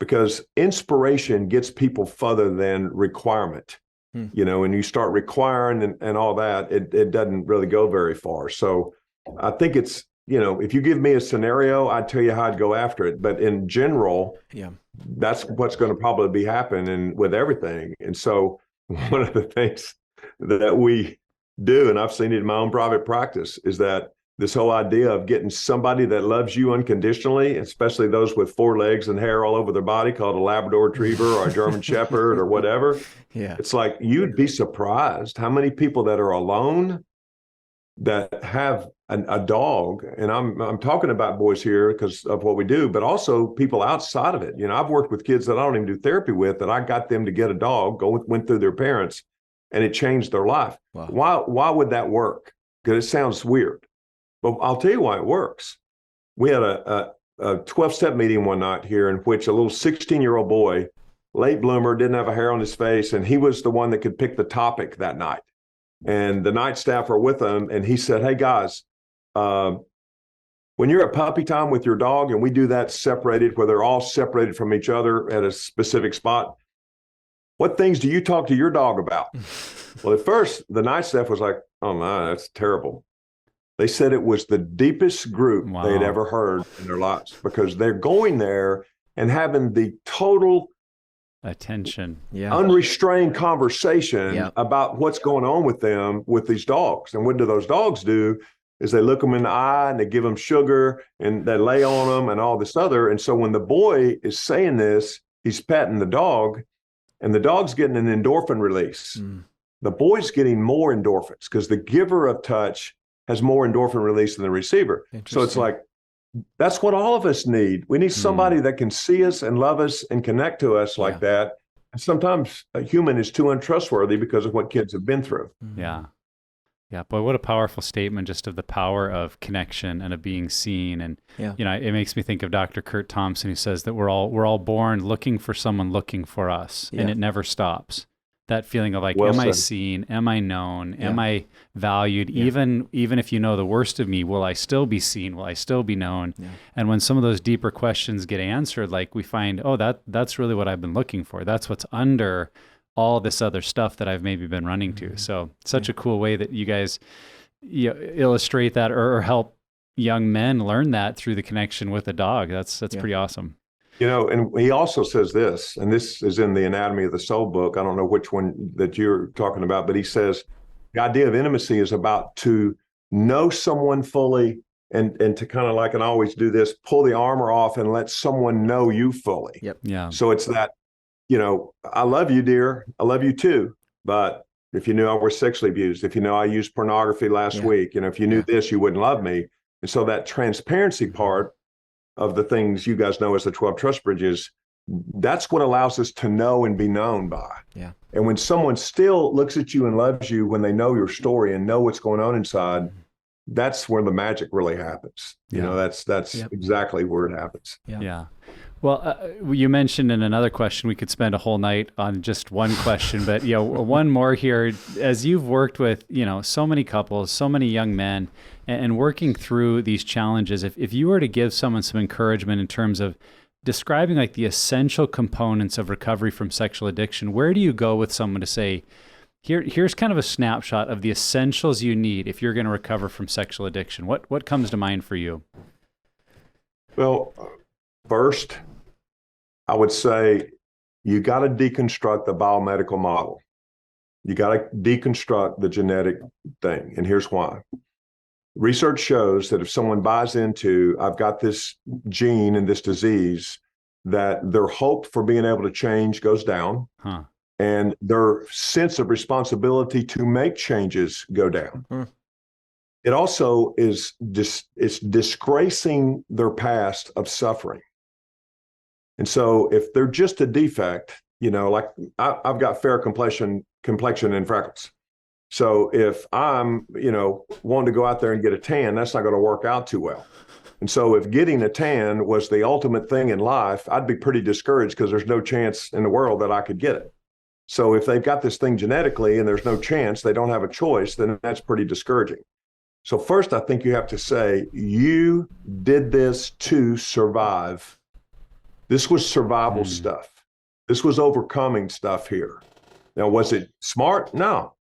Because inspiration gets people further than requirement, and you start requiring and all that, it doesn't really go very far. So I think it's, if you give me a scenario, I'd tell you how I'd go after it. But in general, that's what's going to probably be happening with everything. And so one of the things that we do, and I've seen it in my own private practice, is that this whole idea of getting somebody that loves you unconditionally, especially those with 4 legs and hair all over their body, called a Labrador Retriever or a German Shepherd or whatever. It's like, you'd be surprised how many people that are alone that have a dog, and I'm talking about boys here because of what we do, but also people outside of it. You know, I've worked with kids that I don't even do therapy with, that I got them to get a dog, went through their parents, and it changed their life. Wow. Why would that work? Because it sounds weird, but I'll tell you why it works. We had a 12-step meeting one night here in which a little 16-year-old boy, late bloomer, didn't have a hair on his face, and he was the one that could pick the topic that night. And the night staff were with him, and he said, "Hey guys, when you're at puppy time with your dog, and we do that separated, where they're all separated from each other at a specific spot, what things do you talk to your dog about?" Well, at first, the night staff was like, "Oh my, that's terrible." They said it was the deepest group they had ever heard in their lives, because they're going there and having the total attention, unrestrained conversation about what's going on with them with these dogs. And what do those dogs do is they look them in the eye and they give them sugar and they lay on them and all this other. And so when the boy is saying this, he's petting the dog and the dog's getting an endorphin release. The boy's getting more endorphins because the giver of touch has more endorphin release than the receiver. So it's like, that's what all of us need. We need somebody that can see us and love us and connect to us like that. And sometimes a human is too untrustworthy because of what kids have been through. Yeah. Boy, what a powerful statement, just of the power of connection and of being seen. And, you know, it makes me think of Dr. Kurt Thompson, who says that we're all born looking for someone looking for us, and it never stops. That feeling of like, am I seen? Am I known? Am I valued? Even if you know the worst of me, will I still be seen? Will I still be known? And when some of those deeper questions get answered, like we find, oh, that's really what I've been looking for. That's what's under all this other stuff that I've maybe been running to. So such a cool way that you guys illustrate that or help young men learn that through the connection with a dog. That's pretty awesome. You know, and he also says this, and this is in the Anatomy of the Soul book. I don't know which one that you're talking about, but he says the idea of intimacy is about to know someone fully and to kind of like, and I always do this, pull the armor off and let someone know you fully. So it's that, you know, I love you, dear. I love you too. But if you knew I was sexually abused, if you know I used pornography last week, you know, if you knew this, you wouldn't love me. And so that transparency part of the things you guys know as the 12 trust bridges, that's what allows us to know and be known by. And when someone still looks at you and loves you, when they know your story and know what's going on inside, that's where the magic really happens. You know, that's exactly where it happens. Well, you mentioned in another question, we could spend a whole night on just one question, but one more here. As you've worked with, so many couples, so many young men, and working through these challenges, if you were to give someone some encouragement in terms of describing like the essential components of recovery from sexual addiction, where do you go with someone to say, here's kind of a snapshot of the essentials you need if you're going to recover from sexual addiction? What comes to mind for you? Well, first, I would say you got to deconstruct the biomedical model. You got to deconstruct the genetic thing. And here's why. Research shows that if someone buys into, I've got this gene and this disease, that their hope for being able to change goes down. And their sense of responsibility to make changes go down. It also is it's disgracing their past of suffering. And so if they're just a defect, like I've got fair complexion and freckles. So if I'm, wanting to go out there and get a tan, that's not going to work out too well. And so if getting a tan was the ultimate thing in life, I'd be pretty discouraged because there's no chance in the world that I could get it. So if they've got this thing genetically and there's no chance, they don't have a choice, then that's pretty discouraging. So first, I think you have to say, you did this to survive. This was survival stuff. This was overcoming stuff here. Now, was it smart? No.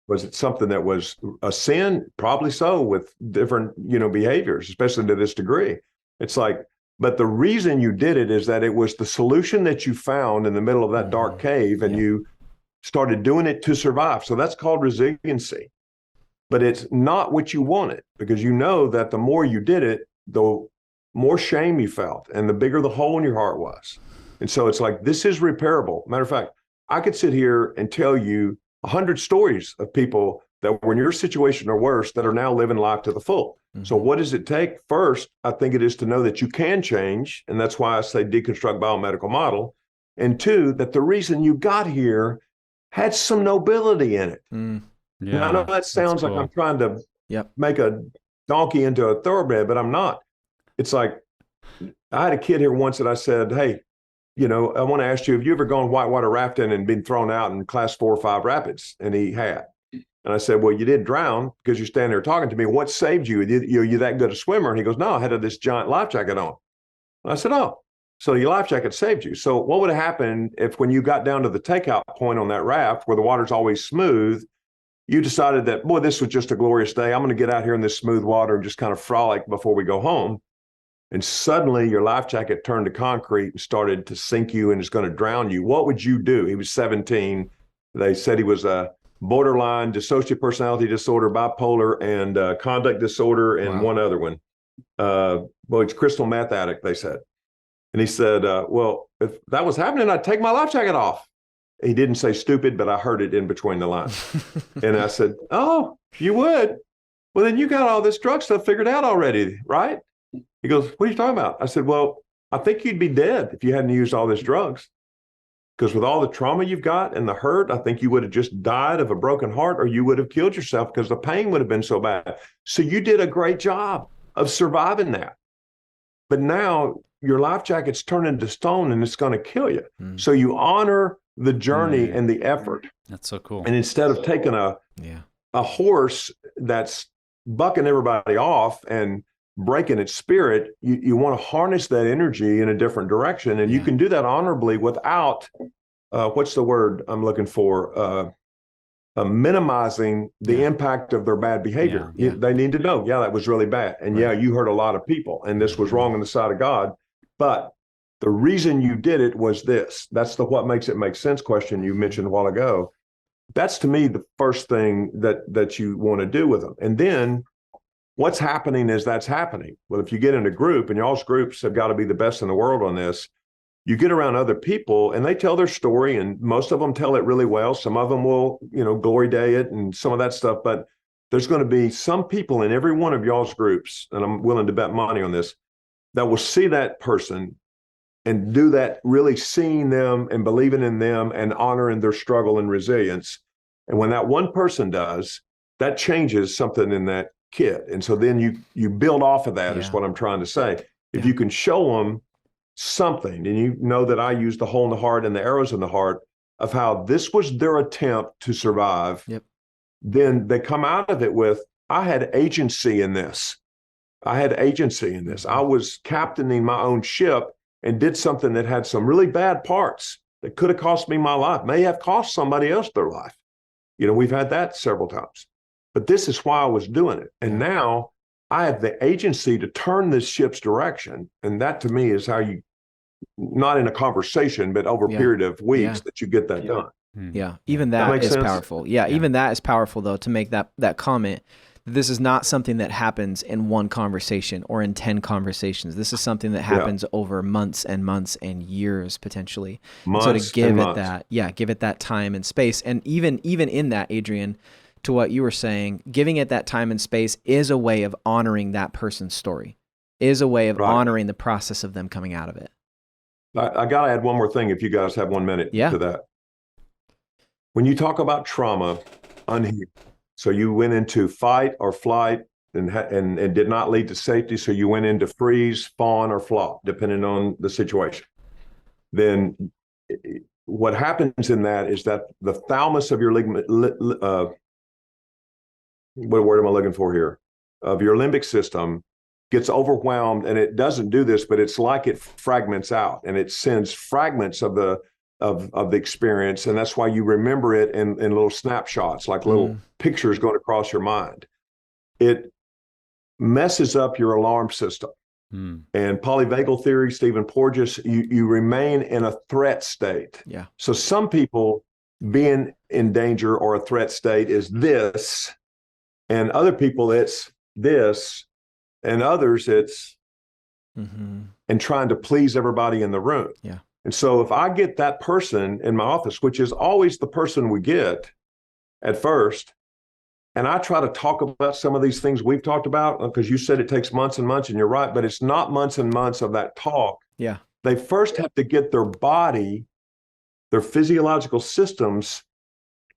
Was it something that was a sin? Probably so, with different, behaviors, especially to this degree. It's like, but the reason you did it is that it was the solution that you found in the middle of that dark cave, and you started doing it to survive. So that's called resiliency. But it's not what you wanted, because you know that the more you did it, the more shame you felt and the bigger the hole in your heart was. And so it's like, this is repairable. Matter of fact, I could sit here and tell you 100 stories of people that were in your situation or worse that are now living life to the full. So what does it take? First, I think it is to know that you can change. And that's why I say deconstruct biomedical model. And two, that the reason you got here had some nobility in it. Yeah, now, I know that sounds like I'm trying to make a donkey into a thoroughbred, but I'm not. It's like, I had a kid here once that I said, hey, I want to ask you, have you ever gone whitewater rafting and been thrown out in class 4 or 5 rapids? And he had. And I said, well, you did drown because you're standing there talking to me. What saved you? You're that good a swimmer? And he goes, no, I had this giant life jacket on. And I said, oh, so your life jacket saved you. So what would have happened if when you got down to the takeout point on that raft where the water's always smooth, you decided that, boy, this was just a glorious day. I'm going to get out here in this smooth water and just kind of frolic before we go home. And suddenly your life jacket turned to concrete and started to sink you and is going to drown you. What would you do? He was 17. They said he was a borderline dissociative personality disorder, bipolar, and conduct disorder, and one other one. He's crystal meth addict, they said. And he said, well, if that was happening, I'd take my life jacket off. He didn't say stupid, but I heard it in between the lines. And I said, oh, you would? Well, then you got all this drug stuff figured out already, right? He goes, what are you talking about? I said, well, I think you'd be dead if you hadn't used all these drugs. Because with all the trauma you've got and the hurt, I think you would have just died of a broken heart, or you would have killed yourself because the pain would have been so bad. So you did a great job of surviving that. But now your life jacket's turned into stone and it's going to kill you. So you honor the journey and the effort. That's so cool. And instead of taking a horse that's bucking everybody off and breaking its spirit, you want to harness that energy in a different direction. And you can do that honorably without, what's the word I'm looking for? Minimizing the impact of their bad behavior. They need to know, that was really bad. And you hurt a lot of people and this was wrong on the side of God. But the reason you did it was this. That's the what makes it make sense question you mentioned a while ago. That's to me the first thing that you want to do with them. And then what's happening is that's happening. Well, if you get in a group, and y'all's groups have got to be the best in the world on this, you get around other people and they tell their story, and most of them tell it really well. Some of them will, glory day it and some of that stuff. But there's going to be some people in every one of y'all's groups, and I'm willing to bet money on this, that will see that person and do that, really seeing them and believing in them and honoring their struggle and resilience. And when that one person does, that changes something in that kid. And so then you build off of that is what I'm trying to say. If you can show them something, and you know that I use the hole in the heart and the arrows in the heart of how this was their attempt to survive, then they come out of it with, I had agency in this. I had agency in this. I was captaining my own ship and did something that had some really bad parts that could have cost me my life, may have cost somebody else their life. We've had that several times. But this is why I was doing it. And now I have the agency to turn this ship's direction. And that to me is how you, not in a conversation, but over a period of weeks that you get that done. Yeah. Even that is powerful. Yeah. Even that is powerful though, to make that comment. This is not something that happens in one conversation or in 10 conversations. This is something that happens over months and months and years potentially. So to give it that, give it that time and space. And even in that, Adrian, to what you were saying, giving it that time and space is a way of honoring that person's story, is a way of honoring the process of them coming out of it. I got to add one more thing if you guys have 1 minute to that. When you talk about trauma, unhealed, so you went into fight or flight and did not lead to safety, so you went into freeze, fawn, or flop, depending on the situation. Then what happens in that is that the thalamus of your ligament, what word am I looking for here? Of your limbic system gets overwhelmed, and it doesn't do this, but it's like it fragments out, and it sends fragments of the experience, and that's why you remember it in little snapshots, like little pictures going across your mind. It messes up your alarm system. And polyvagal theory, Stephen Porges, you remain in a threat state. So some people being in danger or a threat state is this, and other people it's this, and others it's and trying to please everybody in the room. And so if I get that person in my office, which is always the person we get at first, And I try to talk about some of these things we've talked about, because you said it takes months and months, and you're right, but it's not months and months of that talk. Yeah. They first have to get their body, their physiological systems,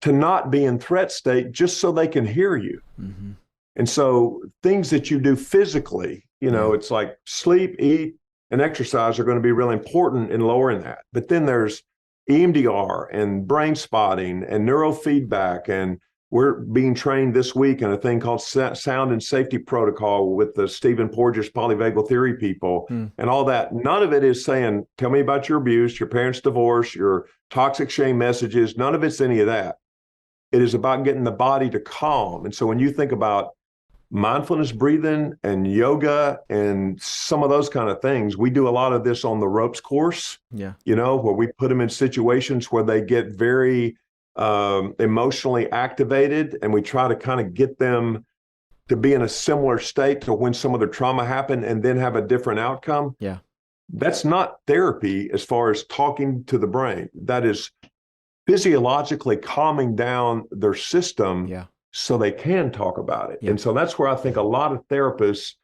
to not be in threat state, just so they can hear you. Mm-hmm. And so things that you do physically, it's like sleep, eat, and exercise are going to be really important in lowering that. But then there's EMDR and brain spotting and neurofeedback, and we're being trained this week in a thing called sound and safety protocol with the Stephen Porges polyvagal theory people and all that. None of it is saying, tell me about your abuse, your parents' divorce, your toxic shame messages. None of it's any of that. It is about getting the body to calm. And so when you think about mindfulness breathing and yoga and some of those kind of things, we do a lot of this on the ropes course, where we put them in situations where they get very emotionally activated, and we try to kind of get them to be in a similar state to when some of their trauma happened and then have a different outcome. Yeah. That's not therapy as far as talking to the brain. That is physiologically calming down their system so they can talk about it. And so that's where I think a lot of therapists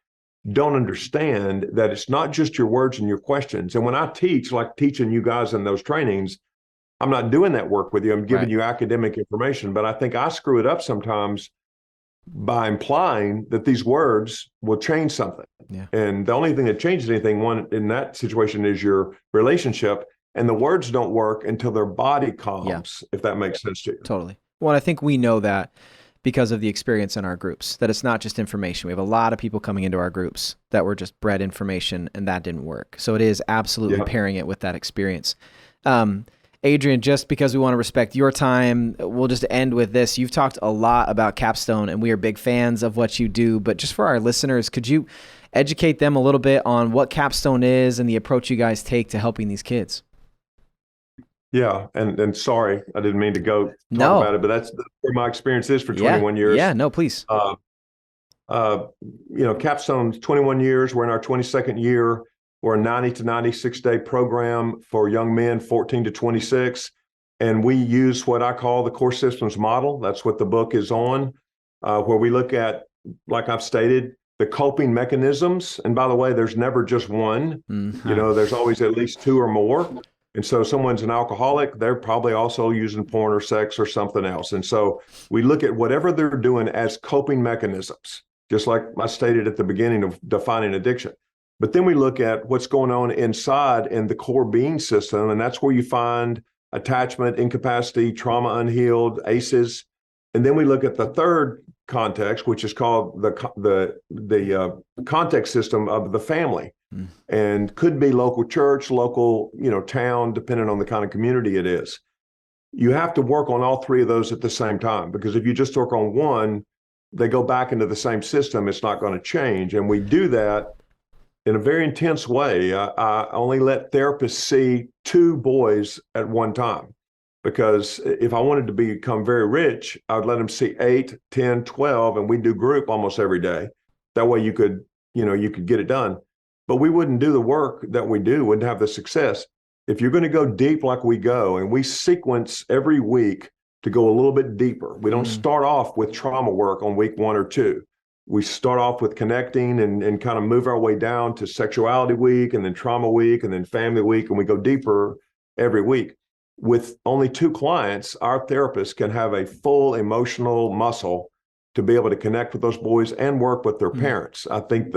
don't understand that it's not just your words and your questions. And when I teach, like teaching you guys in those trainings, I'm not doing that work with you. I'm giving you academic information, but I think I screw it up sometimes by implying that these words will change something. Yeah. And the only thing that changes anything, one, in that situation, is your relationship, and the words don't work until their body calms, if that makes sense to you. Totally. Well, I think we know that because of the experience in our groups, that it's not just information. We have a lot of people coming into our groups that were just bred information, and that didn't work. So it is absolutely pairing it with that experience. Adrian, just because we want to respect your time, we'll just end with this. You've talked a lot about Capstone, and we are big fans of what you do, but just for our listeners, could you educate them a little bit on what Capstone is and the approach you guys take to helping these kids? Yeah, and sorry, I didn't mean to go talk about it, but that's where my experience is for 21 years. Yeah, no, please. Capstone's 21 years. We're in our 22nd year. We're a 90 to 96 day program for young men 14 to 26. And we use what I call the core systems model. That's what the book is on, where we look at, like I've stated, the coping mechanisms. And by the way, there's never just one. Mm-hmm. There's always at least two or more. And so someone's an alcoholic, they're probably also using porn or sex or something else. And so we look at whatever they're doing as coping mechanisms, just like I stated at the beginning of defining addiction. But then we look at what's going on inside in the core being system, and that's where you find attachment, incapacity, trauma unhealed, ACEs. And then we look at the third context, which is called the context system of the family, and could be local church, local town, depending on the kind of community it is. You have to work on all three of those at the same time, because if you just work on one, they go back into the same system. It's not going to change, and we do that in a very intense way. I only let therapists see 2 boys at one time, because if I wanted to become very rich, I would let them see 8, 10, 12, and we do group almost every day. That way you could get it done. But we wouldn't do the work that we do, wouldn't have the success. If you're going to go deep like we go, and we sequence every week to go a little bit deeper. We don't start off with trauma work on week 1 or 2. We start off with connecting and kind of move our way down to sexuality week, and then trauma week, and then family week, and we go deeper every week. With only 2 clients, our therapist can have a full emotional muscle to be able to connect with those boys and work with their parents. I think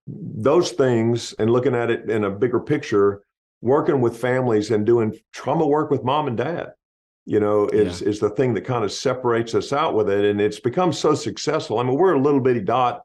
those things, and looking at it in a bigger picture, working with families and doing trauma work with mom and dad, is the thing that kind of separates us out with it. And it's become so successful. I mean, we're a little bitty dot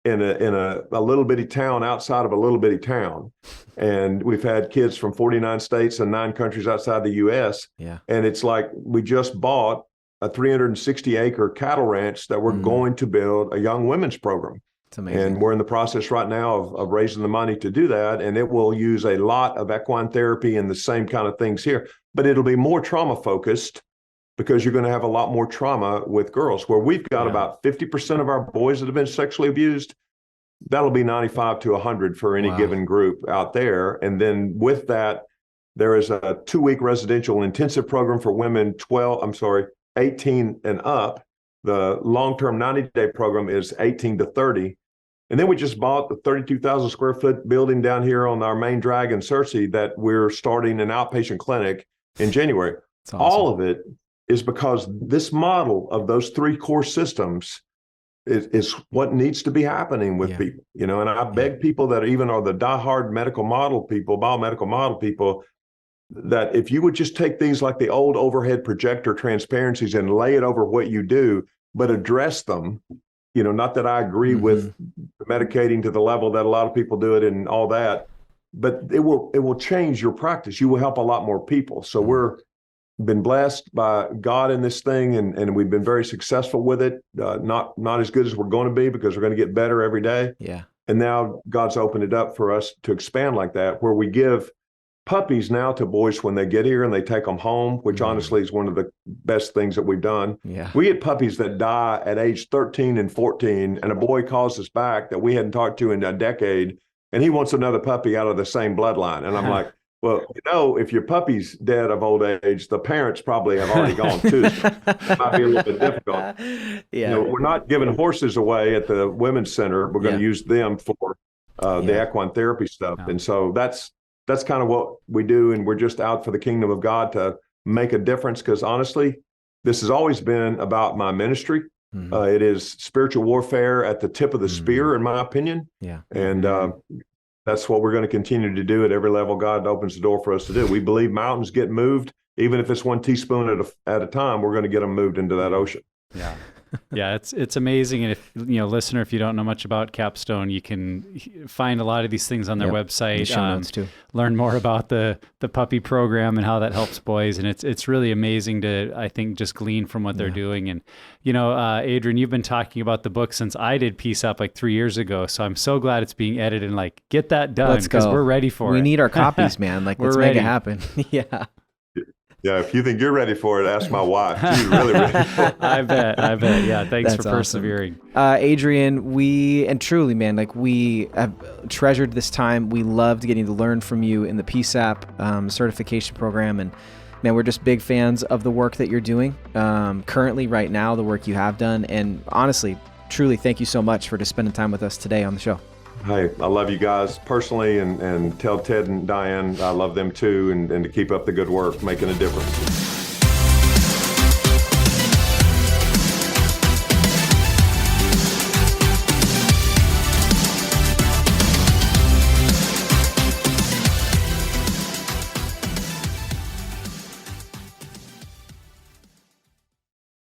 in a little bitty town outside of a little bitty town. And we've had kids from 49 states and 9 countries outside the US. Yeah. And it's like, we just bought a 360-acre cattle ranch that we're going to build a young women's program. It's amazing. And we're in the process right now of raising the money to do that. And it will use a lot of equine therapy and the same kind of things here, but it'll be more trauma focused, because you're going to have a lot more trauma with girls, where we've got about 50% of our boys that have been sexually abused. That'll be 95 to 100 for any given group out there. And then with that, there is a 2-week residential intensive program for women 18 and up The long-term 90-day program is 18 to 30. And then we just bought the 32,000 square foot building down here on our main drag in Searcy that we're starting an outpatient clinic in January. Awesome. All of it is because this model of those 3 core systems is what needs to be happening with people, you know, and I beg people that even are the diehard medical model people, biomedical model people, that if you would just take things like the old overhead projector transparencies and lay it over what you do, but address them, you know, not that I agree with medicating to the level that a lot of people do it and all that, but it will change your practice. You will help a lot more people. So we're been blessed by God in this thing, and we've been very successful with it. Not as good as we're going to be, because we're going to get better every day. Yeah. And now God's opened it up for us to expand like that, where we give puppies now to boys when they get here and they take them home, which honestly is one of the best things that we've done. Yeah. We get puppies that die at age 13 and 14, and a boy calls us back that we hadn't talked to in a decade, and he wants another puppy out of the same bloodline. And I'm like, well, you know, if your puppy's dead of old age, the parents probably have already gone too. So it might be a little bit difficult. Yeah. You know, we're not giving horses away at the women's center. We're going to use them for the equine therapy stuff. And so that's kind of what we do. And we're just out for the kingdom of God to make a difference. Because honestly, this has always been about my ministry. It is spiritual warfare at the tip of the spear, in my opinion. Yeah. And that's what we're going to continue to do at every level God opens the door for us to do. We believe mountains get moved, even if it's 1 teaspoon at a time. We're going to get them moved into that ocean. Yeah. Yeah, it's amazing. And if, you know, listener, if you don't know much about Capstone, you can find a lot of these things on their website. Show notes too. Learn more about the puppy program and how that helps boys. And it's really amazing to, I think, just glean from what they're doing. And, you know, Adrian, you've been talking about the book since I did Peace Up like 3 years ago. So I'm so glad it's being edited and like, get that done, because we're ready for it. We need our copies, man. Like, let's make it happen. Yeah. Yeah, if you think you're ready for it, ask my wife. She's really ready for it. I bet. Yeah, thanks for persevering. Adrian, we have treasured this time. We loved getting to learn from you in the PSAP certification program. And man, we're just big fans of the work that you're doing currently right now, the work you have done. And honestly, truly, thank you so much for just spending time with us today on the show. Hey, I love you guys personally, and tell Ted and Diane I love them too, and to keep up the good work, making a difference.